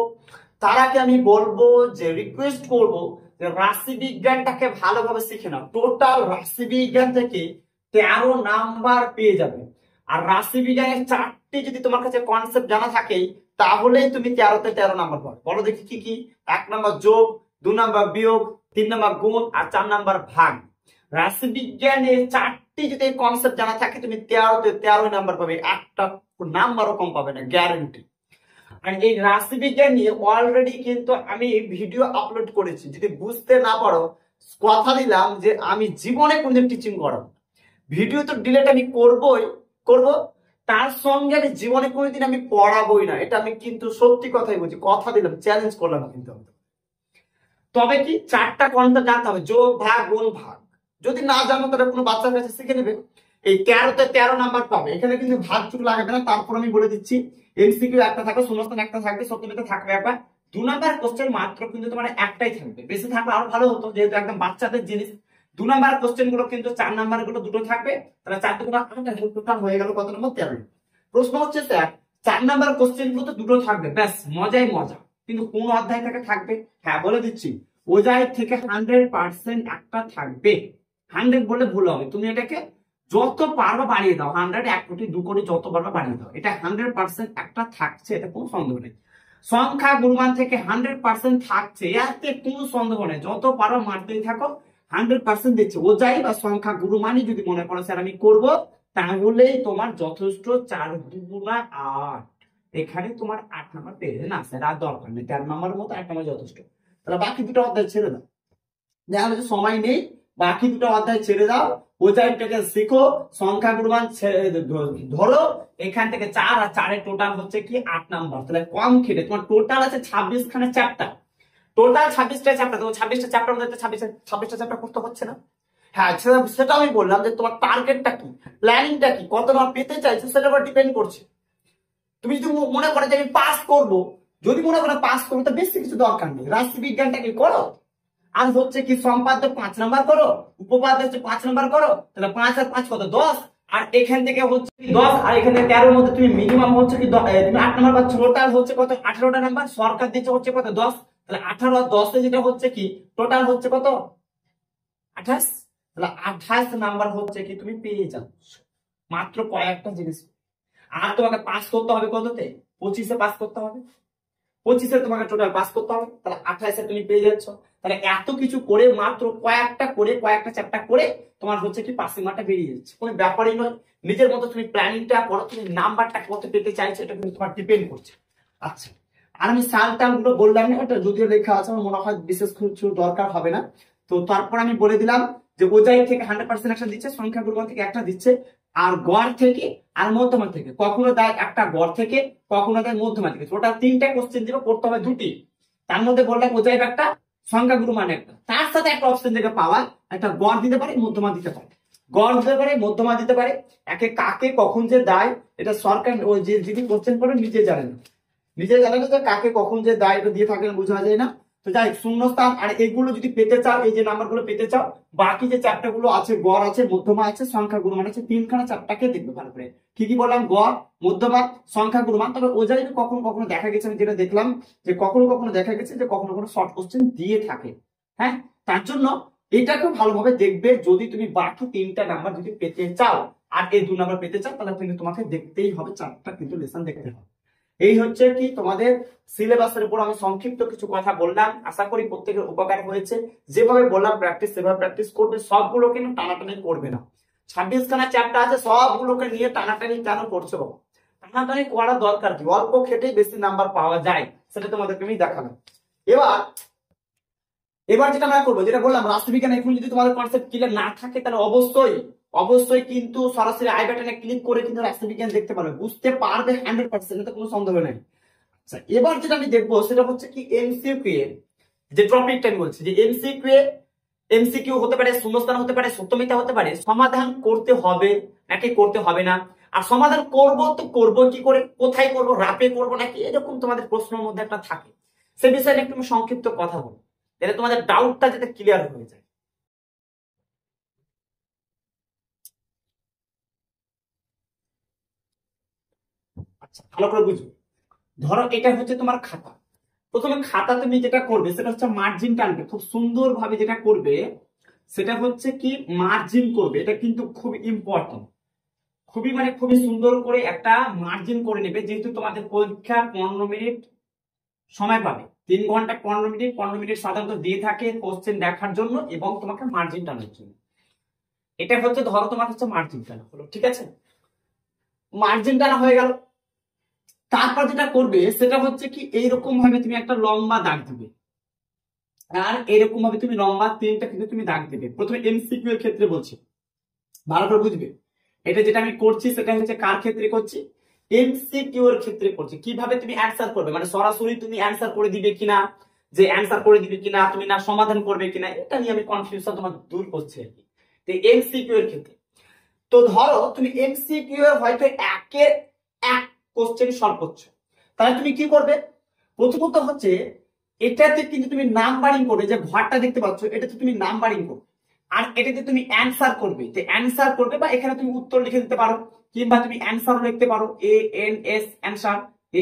তারাকে আমি বলবো যে রিকোয়েস্ট করব যে রাশি বিজ্ঞানটাকে ভালোভাবে শিখে নাও। টোটাল রাশি বিজ্ঞান থেকে 13 নাম্বার পেয়ে যাবে। আর রাশি বিজ্ঞানের 4টি যদি তোমার কাছে কনসেপ্ট জানা থাকে, তাহলেই তুমি 13 তে 13 নাম্বার পাবে। বলো দেখি কি কি? 1 নাম্বার যোগ, 2 নাম্বার বিয়োগ, 3 নাম্বার গুণ, আর 4 নাম্বার ভাগ। রাশি বিজ্ঞানের 4টি যদি কনসেপ্ট জানা থাকে, তুমি 13 তে 13 নাম্বার পাবে, একটা নাম্বারও কম পাবে না, গ্যারান্টি। আর এই রাশি বিজ্ঞান নিয়ে অলরেডি কিন্তু আমি ভিডিও আপলোড করেছি। যদি বুঝতে না পারো, কথা দিলাম যে আমি জীবনে কোনদিন টিচিং করাবো। ভিডিও তো ডিলেট আমি করব, তার সঙ্গে আমি জীবনে কোনোদিন আমি পড়াবোই না। এটা আমি কিন্তু সত্যি কথাই বলছি, কথা দিলাম, চ্যালেঞ্জ করলাম কিন্তু। তবে কি 4টা কনসেপ্ট জানতে হবে, যোগ, ভাগ, গুণ, ভাগ। যদি না জানো তাহলে কোনো বাচ্চার কাছে শিখে নেবে। এই 13 তে 13 নাম্বার পাবে। এখানে কিন্তু ভাগ চুক লাগাবে না। তারপর আমি বলে দিচ্ছি এমসিকিউ একটা থাকবে, শূন্যস্থান একটা থাকবে, 70 মিনিটে থাকবে একবার। 2 নাম্বার কোশ্চেন মাত্র কিন্তু তোমার একটাই থাকবে, বেশি থাকলে আরো ভালো হতো, যেহেতু একদম বাচ্চাদের জিনিস। 2 নাম্বার কোশ্চেন গুলো কিন্তু 4 নাম্বার গুলো দুটো থাকবে, তাহলে 4 দুগুণ 8, টোটাল হয়ে গেল কত নম্বর? 13। প্রশ্ন হচ্ছে স্যার 4 নাম্বার কোশ্চেন গুলো তো দুটো থাকবে, ব্যাস মজাই মজা, কিন্তু কোন অধ্যায় থেকে থাকবে? হ্যাঁ বলে দিচ্ছি, অধ্যায় থেকে 100% একটা থাকবে। 100 বলে ভুল হবে, তুমি এটাকে যত পারবা বাড়িয়ে দাও, 100, 1 কোটি, 2 কোটি, যত পারবা বাড়িয়ে দাও। এটা 100% একটা থাকছে, এটা কোনো সন্দেহ নেই। সংখ্যা গুণমান থেকে 100% থাকছে, এতে কোনো সন্দেহ নেই। যত পারো মারতেই থাকো, 100% দিচ্ছে। অধ্যায় বা সংখ্যা গুণমানই যদি মনে করো স্যার আমি করবো, তাহলেই তোমার যথেষ্ট। 4 দুগুণা 8, এখানে তোমার 8 নাম্বার পেয়ে যাবে। না স্যার আর দরকার নেই, 13 নাম্বারের মতো 8 নাম্বার যথেষ্ট। তাহলে বাকি দুটো অধ্যায় ছেড়ে দাও, দেখা যাচ্ছে সময় নেই, বাকি দুটো অধ্যায় ছেড়ে দাও। ওইটাকে শিখো, সংখ্যা গুণমান ধরো। এখান থেকে 4 আর 4 টোটাল হচ্ছে কি 8 নাম্বার। তাহলে কম খেটে তোমার টোটাল আছে 26 খানা চ্যাপ্টার, টোটাল 26টা চ্যাপ্টার। তোমার 26টা চ্যাপ্টার মধ্যে 26টা চ্যাপ্টার করতে হচ্ছে না? হ্যাঁ, সেটা আমি বললাম যে তোমার টার্গেটটা কি, প্ল্যানিংটা কি, কত নাম্বার পেতে চাইছো সেটার উপর ডিপেন্ড করছে। তুমি যদি মনে করো যে আমি পাস করবো, যদি মনে করো পাস করবো, তো বেশি কিছু দরকার নেই, রাষ্ট্রবিজ্ঞানটাকে করো, আর হচ্ছে কি সম্পাদ্য 5 নাম্বার করো, উপপাদ্য হচ্ছে 5 নাম্বার করো। তাহলে 5 আর 5 কত? 10। আর এখান থেকে হচ্ছে 10, আর এখানে 13 এর মধ্যে তুমি মিনিমাম হচ্ছে কি তুমি 8 নাম্বার পাচ্ছ, টোটাল হচ্ছে কত? 18টা নাম্বার। সরকার দিচ্ছে হচ্ছে কত? 10। তাহলে 18 আর 10 যেটা হচ্ছে কি টোটাল হচ্ছে কত? 28। তাহলে 28 নাম্বার হচ্ছে কি তুমি পেয়ে যাচ্ছ মাত্র কয়েকটা জিনিস। আর তোমাকে পাস করতে হবে কততে? 25-এ পাস করতে হবে, 25-এ তোমাকে টোটাল পাস করতে হবে। তাহলে 28-এ তুমি পেয়ে যাচ্ছ। তাহলে এত কিছু করে মাত্র কয়েকটা চ্যাপ্টার করে তোমার হচ্ছে কি পাসিং মার্কটা বেরিয়ে যাচ্ছে, কোনো ব্যাপারই নয়। নিজের মতো তুমি প্ল্যানিংটা করো, তুমি নাম্বারটা কত পেতে চাইছো এটা কিন্তু তোমার ডিপেন্ড করছে। আচ্ছা, আর আমি সাল টাল গুলো বললাম না, ওটা যদিও লেখা আছে, আমার মনে হয় বিশেষ কিছু দরকার হবে না। তো তারপর আমি বলে দিলাম যে ওজাই থেকে 100% একটা দিচ্ছে, সংখ্যা গুণমান থেকে একটা দিচ্ছে, আর গড় থেকে আর মধ্যমা থেকে। কখনো দেয় একটা গড় থেকে, কখনো দেয় মধ্যমা থেকে। টোটাল 3টা কোশ্চেন দিবে, করতে হবে 2টি। তার মধ্যে বললাম ওজাই একটা, সংখ্যা গুণমান একটা, তার সাথে একটা অপশন থেকে পাওয়া একটা গড় দিতে পারে, মধ্যমা দিতে পারে, গড় দিতে পারে, মধ্যমা দিতে পারে। একে কাকে কখন যে দেয় এটা সরকার, ওই যে যিনি কোশ্চেন করে নিজে জানেন, নিজে জানেন যে কাকে কখন যে দেয় এটা দিয়ে থাকেন বোঝা যায় না। তো যাই শূন্যস্থান আর এগুলো যদি পেতে চাও, এই যে নাম্বার গুলো পেতে চাও, বাকি যে চ্যাপ্টার গুলো আছে, গড় আছে, মধ্যমা আছে, সংখ্যা গুণমান আছে, 3খানা চ্যাপ্টারকে দেখবে ভালো করে। কি কি বললাম? গড়, মধ্যমা, সংখ্যা গুণমান। তবে ওজাই কখনো কখনো দেখা গেছে, আমি যেটা দেখলাম যে কখনো কখনো দেখা গেছে যে কখনো কখনো শর্ট কোশ্চেন দিয়ে থাকে। হ্যাঁ, তার জন্য এটাকেও ভালোভাবে দেখবে। যদি তুমি বাকি 3টা নাম্বার যদি পেতে চাও আর এই 2 নাম্বার পেতে চাও, তাহলে কিন্তু তোমাকে দেখতেই হবে, 4টা কিন্তু লেসন দেখতে হবে। এই হচ্ছে কি তোমাদের সিলেবাসের উপর আমি সংক্ষিপ্ত কিছু কথা বললাম। আশা করি প্রত্যেকের উপকার হয়েছে। যেভাবে বললাম প্র্যাকটিস, সেভাবে প্র্যাকটিস করবে। সবগুলো কিন্তু টানাটানি করবে না। 26খানা চ্যাপ্টার আছে, সবগুলোকে নিয়ে টানাটানি কেন করছো? টানাটানি করার দরকার কি? অল্প খেটেই বেশি নাম্বার পাওয়া যায়, সেটা তোমাদেরকে আমি দেখালাম। এবার এবার যেটা আমরা করবো, যেটা বললাম রাষ্ট্রবিজ্ঞান, এখন যদি তোমাদের কনসেপ্ট ক্লিয়ার না থাকে, তাহলে অবশ্যই কিন্তু সরাসরি আই বাটনে ক্লিক করে কিন্তু রাষ্ট্রবিজ্ঞান দেখতে পারবে, বুঝতে পারবে 100%, এতে কোনো সন্দেহ নেই। আচ্ছা, এবার যেটা আমি দেখবো সেটা হচ্ছে কি এমসিকিউ এর যে টপিকটা আমি বলছি, যে এমসিকিউ হতে পারে, শূন্যস্থান হতে পারে, সত্যমিথ্যা হতে পারে, সমাধান করতে হবে নাকি করতে হবে না, আর সমাধান করব তো করব কি করে, কোথায় করব, রাপে করব নাকি, এরকম তোমাদের প্রশ্নের মধ্যে একটা থাকে। সে বিষয়ে একটু আমি সংক্ষিপ্ত কথা বলবো, যাতে তোমাদের ডাউটটা যাতে ক্লিয়ার হয়ে যায়। আচ্ছা, ভালো করে বুঝো। ধরো এটা হচ্ছে তোমার খাতা। প্রথমে খাতা তুমি যেটা করবে সেটা হচ্ছে মার্জিন টানবে খুব সুন্দর ভাবে। যেটা করবে সেটা হচ্ছে কি মার্জিন করবে, এটা কিন্তু খুব ইম্পর্টেন্ট। খুবই সুন্দর করে একটা মার্জিন করে নেবে, যেহেতু তোমাদের পরীক্ষা 15 মিনিট সময় পাবে। 3 ঘন্টা 15 মিনিট, 15 মিনিট সাধারণত দিয়ে থাকে কোশ্চেন দেখার জন্য এবং তোমাকে মার্জিন টানার জন্য। এটা হচ্ছে ধরো তোমার হচ্ছে মার্জিন টানা হলো, ঠিক আছে? মার্জিন টানা হয়ে গেল। তারপর যেটা করবে সেটা হচ্ছে কি এইরকম ভাবে তুমি একটা লম্বা দাগ দিবে, আর এরকম ভাবে তুমি লম্বা 3টা কিন্তু তুমি দাগ দিবে। প্রথমে এমসিকিউ এর ক্ষেত্রে বলছি, ভালো করে বুঝবে। এটা যেটা আমি করছি সেটা হচ্ছে কার ক্ষেত্রে করছি? এমসিকিউ এর ক্ষেত্রে করছি। কিভাবে তুমি অ্যান্সার করবে, মানে সরাসরি তুমি অ্যান্সার করে দিবে কিনা, যে অ্যান্সার করে দিবে কিনা, তুমি না সমাধান করবে কিনা, এটা নিয়ে আমি কনফিউশন তোমার দূর করছি আর কি। তো এমসিকিউ এর ক্ষেত্রে তো ধরো তুমি এমসিকিউ এর হয়তো একের এক কোশ্চেন সলভ করছো, তাহলে তুমি কি করবে? প্রথমত হচ্ছে এটাতে কিন্তু তুমি নাম্বারিং করবে, যে ঘরটা দেখতে পাচ্ছ এটাতে তুমি নাম্বারিং করবে, আর এটাতে তুমি অ্যান্সার করবে। যে অ্যান্সার করবে বা এখানে তুমি উত্তর লিখে দিতে পারো, কিংবা তুমি অ্যান্সারও লিখতে পারো, ANS অ্যান্সার,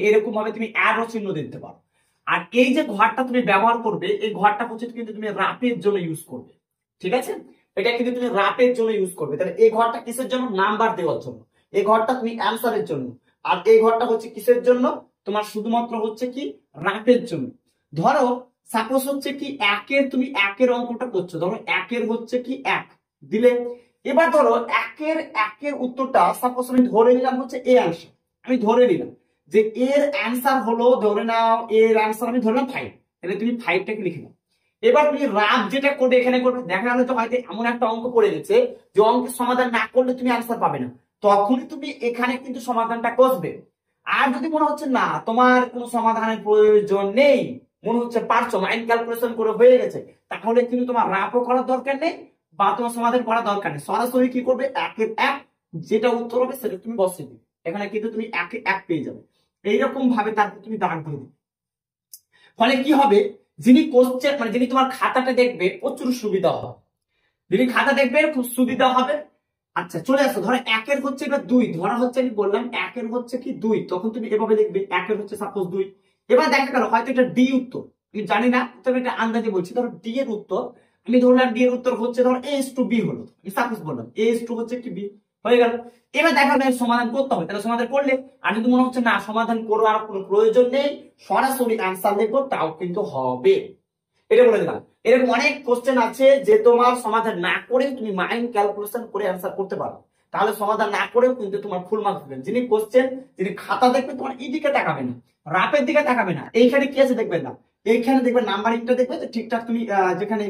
এরকম ভাবে তুমি অ্যারো চিহ্ন দিতে পারো। আর এই যে ঘরটা তুমি ব্যবহার করবে, এই ঘরটা হচ্ছে কিন্তু তুমি রাফের জন্য ইউজ করবে, ঠিক আছে? এটা কিন্তু তুমি রাফের জন্য ইউজ করবে। তাহলে এই ঘরটা কিসের জন্য? নাম্বার দেওয়ার জন্য। এই ঘরটা তুমি অ্যান্সারের জন্য, আর এই ঘরটা হচ্ছে কিসের জন্য? তোমার শুধুমাত্র হচ্ছে কি রাফের জন্য। ধরো সাপোজ হচ্ছে কি তুমি একের অঙ্কটা করছো, ধরো একের হচ্ছে কি 1 দিলে, এবার ধরো একের একের উত্তরটা সাপোজ আমি ধরে নিলাম হচ্ছে এ অ্যান্সার, আমি ধরে নিলাম যে এর অ্যান্সার হলো, ধরে নাও এর অ্যান্সার আমি ধরলাম 5, তাহলে তুমি 5টাকে লিখে নাও। এবার তুমি রাব যেটা করবে এখানে করবে, দেখা গেল তো হয়তো এমন একটা অঙ্ক পড়ে গেছে যে অঙ্কের সমাধান না করলে তুমি অ্যান্সার পাবে না, তখনই তুমি এখানে কিন্তু সমাধানটা কষবে। আর যদি মনে হচ্ছে না তোমার কোনো সমাধানের প্রয়োজন নেই, মনে হচ্ছে পারছো, মাইন্ড ক্যালকুলেশন করে হয়ে গেছে, তাহলে কিন্তু তোমার রাপও করার দরকার নেই বা তোমার সমাধান করার দরকার নেই, সরাসরি কি করবে একের এক যেটা উত্তর হবে সেটা তুমি বসিয়ে দিবে, এখানে কিন্তু তুমি একে এক পেয়ে যাবে। এইরকম ভাবে তারপর তুমি দাগ দিয়ে দিবে। ফলে কি হবে, যিনি কোশ্চেন মানে যিনি তোমার খাতাটা দেখবে প্রচুর সুবিধা হবে, যিনি খাতা দেখবে খুব সুবিধা হবে। আচ্ছা চলে আসো, ধরো একের হচ্ছে এটা 2, ধরা হচ্ছে আমি বললাম একের হচ্ছে কি 2, তখন তুমি এভাবে লিখবে একের হচ্ছে সাপোজ 2। এবার দেখা গেল হয়তো এটা ডি উত্তর, আমি জানি না তবে এটা আন্দাজে বলছি, ধরো ডি এর উত্তর আমি ধরলাম, ডি এর উত্তর হচ্ছে ধরো এস টু বি হলো, আমি সাপোজ বললাম এস টু হচ্ছে কি বি, হয়ে গেল। এবার দেখা গেল সমাধান করতে হবে, তাহলে সমাধান করলে, আর যদি মনে হচ্ছে না সমাধান করো আর কোনো প্রয়োজন নেই, সরাসরি অ্যান্সার লিখবো, তাও কিন্তু হবে। এটা বলে দিলাম। এরকম অনেক কোশ্চেন আছে যে তোমার সমাধান না করে তুমি মাইন্ড ক্যালকুলেশন করে অ্যান্সার করতে পারো, তাহলে সমাধান না করেও কিন্তু তোমার ফুল মার্কস দিবেন। যিনি কোশ্চেন, যিনি খাতা দেখবে তোমার এই দিকে তাকাবে না, রাপের দিকে তাকাবে না, এইখানে কি আছে দেখবেন না, এইখানে দেখবে নাম্বারিংটা দেখবে যে ঠিকঠাক তুমি যেখানে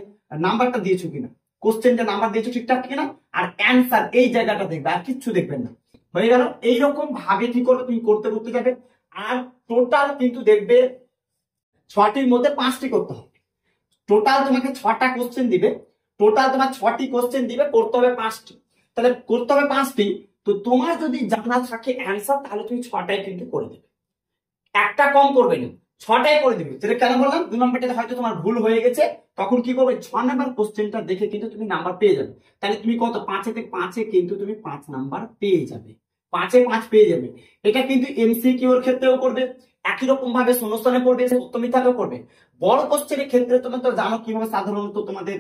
নাম্বারটা দিয়েছো কিনা, কোশ্চেনটা নাম্বার দিয়েছো ঠিকঠাক কিনা, আর অ্যান্সার এই জায়গাটা দেখবে, আর কিচ্ছু দেখবেন না। হয়ে গেল। এইরকম ভাবে কি করবে তুমি করতে করতে যাবে, আর টোটাল কিন্তু দেখবে 6টির মধ্যে 5টি করতে হবে। টোটাল তোমাকে 6টা কোশ্চেন দিবে, টোটাল তোমার 6টি কোশ্চেন দিবে, করতে হবে 5টি, তাহলে করতে হবে 5টি। তো তোমার যদি জানা থাকে অ্যান্সার, তাহলে তুমি 6টাই কিন্তু করে দেবে, একটা কম করবে না, 6টাই করে দিবে। যেটা কেন বললাম, 2 নম্বরটাতে হয়তো তোমার ভুল হয়ে গেছে, তখন কি করবে 6 নাম্বার কোশ্চেনটা দেখে কিন্তু তুমি নাম্বার পেয়ে যাবে। তাহলে তুমি কত 5-এ কিন্তু তুমি 5 নাম্বার পেয়ে যাবে, 5-এ 5 পেয়ে যাবে। এটা কিন্তু এমসিকিউ এর ক্ষেত্রেও করবে, একই রকম ভাবে শূন্যস্থানে পড়বে, সত্য মিথ্যাতেও করবে। বড় কোশ্চেনের ক্ষেত্রে তুমি তো জানো কিভাবে সাধারণত তোমাদের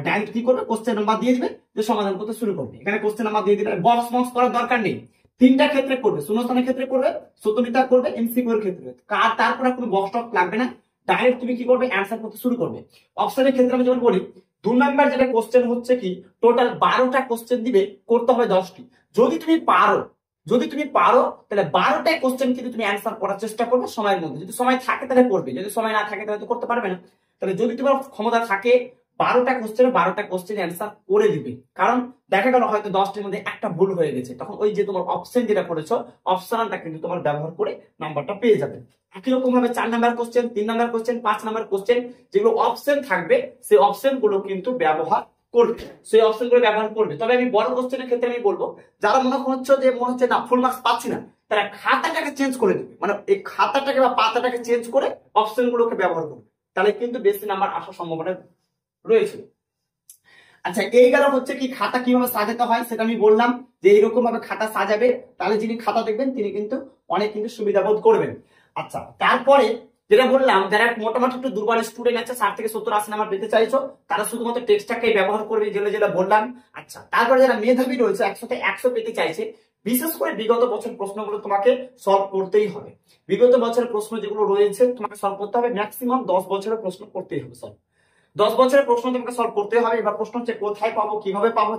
ডাইরেক্ট কি করবে, কোশ্চেন নাম্বার দিয়ে দিবে, যে সমাধান করতে শুরু করবে, এখানে কোশ্চেন নাম্বার দিয়ে দিবে, বক্স বক্স করার দরকার নেই। 3টা ক্ষেত্রে করবে, শূন্যস্থানের ক্ষেত্রে করবে, সত্য মিথ্যা করবে, এমসিকিউ এর ক্ষেত্রে তারপরে কোনো বক্স টক লাগবে না, ডাইরেক্ট তুমি কি করবে অ্যান্সার করতে শুরু করবে। অপশনের ক্ষেত্রে আমি যেমন বলি, 2 নাম্বার যেটা কোশ্চেন হচ্ছে কি, টোটাল 12টা কোশ্চেন দিবে, করতে হবে 10টি। যদি তুমি পারো, তাহলে 12টাই কোশ্চেন কিন্তু তুমি অ্যান্সার করার চেষ্টা করবে সময়ের মধ্যে, যদি সময় থাকে তাহলে করবে, যদি সময় না থাকে তাহলে তো করতে পারবে না। তাহলে যদি তোমার ক্ষমতা থাকে 12টা কোশ্চেন অ্যান্সার করে দিবে, কারণ দেখা গেল হয়তো 10টির মধ্যে একটা ভুল হয়ে গেছে, তখন ওই যে তোমার অপশন যেটা করেছো, অপশনালটা কিন্তু তোমার ব্যবহার করে নাম্বারটা পেয়ে যাবে। একই রকম ভাবে 4 number question, 3 number question, 5 number question, যেগুলো অপশন থাকবে সেই অপশন গুলো কিন্তু ব্যবহার করবে, সেই অপশন গুলো ব্যবহার করবে। তবে আমি বড় কোশ্চেনের ক্ষেত্রে আমি বলবো, যারা মনে হচ্ছে না ফুল মার্কস পাচ্ছি না, তারা খাতাটাকে চেঞ্জ করে দিবে, মানে এই খাতাটাকে বা পাতাটাকে চেঞ্জ করে অপশন গুলোকে ব্যবহার করবে, তাহলে কিন্তু বেশি নাম্বার আসার সম্ভাবনা রয়েছে। আচ্ছা এই গেল হচ্ছে কি খাতা কিভাবে সাজাতে হয়, সেটা আমি বললাম যে এইরকম ভাবে খাতা সাজাবে, তাহলে যিনি খাতা দেখবেন তিনি কিন্তু অনেক কিন্তু সুবিধা বোধ করবেন। আচ্ছা তারপরে যেটা বললাম, যারা মোটামুটি একটু দুর্বল স্টুডেন্ট আছে, 60 থেকে 70-80 নাম্বার পেতে চাইছো, তারা শুধুমাত্র টেক্সটটাকে ব্যবহার করবে, যেগুলো যেটা বললাম। আচ্ছা তারপরে যারা মেধাবী রয়েছে, 100-তে 100 পেতে চাইছে, বিশেষ করে বিগত বছর প্রশ্নগুলো তোমাকে সলভ করতেই হবে। বিগত বছরের প্রশ্ন যেগুলো রয়েছে তোমাকে সলভ করতে হবে, ম্যাক্সিমাম 10 বছরের প্রশ্ন করতেই হবে সলভ, 10 বছরের প্রশ্ন তোমাকে সলভ করতে হবে। এবার প্রশ্ন হচ্ছে কোথায় পাবো, কিভাবে পাবো,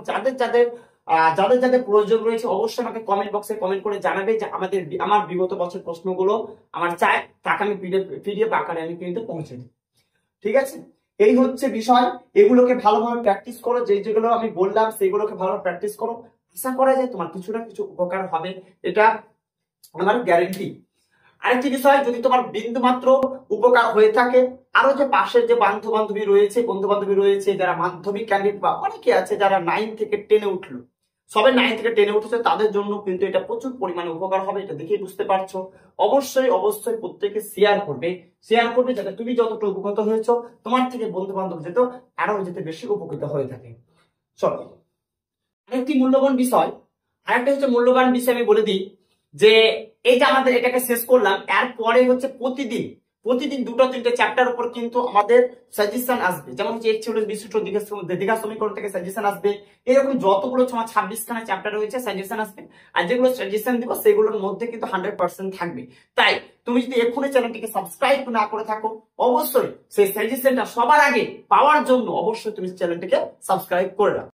যাদের প্রয়োজন রয়েছে অবশ্যই আমাকে কমেন্ট বক্সে কমেন্ট করে জানাবে যে আমার বিগত বছর প্রশ্নগুলো আমার চাই, তাকে আমি পিডিএফ আকারে আমি কিন্তু পৌঁছে দিই। ঠিক আছে, এই হচ্ছে বিষয়। এগুলোকে ভালোভাবে প্র্যাকটিস করো, যেগুলো আমি বললাম সেগুলোকে ভালোভাবে প্র্যাকটিস করো, আশা করা যায় তোমার কিছু না কিছু উপকার হবে, এটা আমার গ্যারেন্টি। আরেকটি বিষয়, যদি তোমার বিন্দু মাত্র উপকার হয়ে থাকে, আরো যে পাশের যে বন্ধু বান্ধবী রয়েছে যারা মাধ্যমিক ক্যান্ডিডেট বা অনেকে আছে যারা 9 থেকে 10-এ উঠলো, সবে 9 থেকে 10-এ উঠেছে, তাদের জন্য কিন্তু এটা প্রচুর পরিমাণে উপকার হবে, এটা দেখেই বুঝতে পারছো। অবশ্যই প্রত্যেকে শেয়ার করবে যাতে তুমি যতটা উপকৃত হয়েছো, তোমার থেকে বন্ধু বান্ধব আরো বেশি উপকৃত হয়ে থাকে। চলো আরেকটা হচ্ছে মূল্যবান বিষয় আমি বলে দিই, যে এই যে আমাদের এটাকে শেষ করলাম, এরপরে হচ্ছে প্রতিদিন 2-3টে চ্যাপ্টার উপর কিন্তু আমাদের সাজেশন আসবে, যেমন হচ্ছে একচল্লিশ বিশিষ্ট দীঘা সমীকরণ থেকে সাজেশন আসবে, এরকম যতগুলো তোমার 26খানা চ্যাপ্টার রয়েছে সাজেশন আসবে, আর যেগুলো সাজেশন দিব সেগুলোর মধ্যে কিন্তু 100% থাকবে। তাই তুমি যদি এখনই চ্যানেলটিকে সাবস্ক্রাইব না করে থাকো, অবশ্যই সেই সাজেশনটা সবার আগে পাওয়ার জন্য অবশ্যই তুমি চ্যানেলটিকে সাবস্ক্রাইব করে রাখো।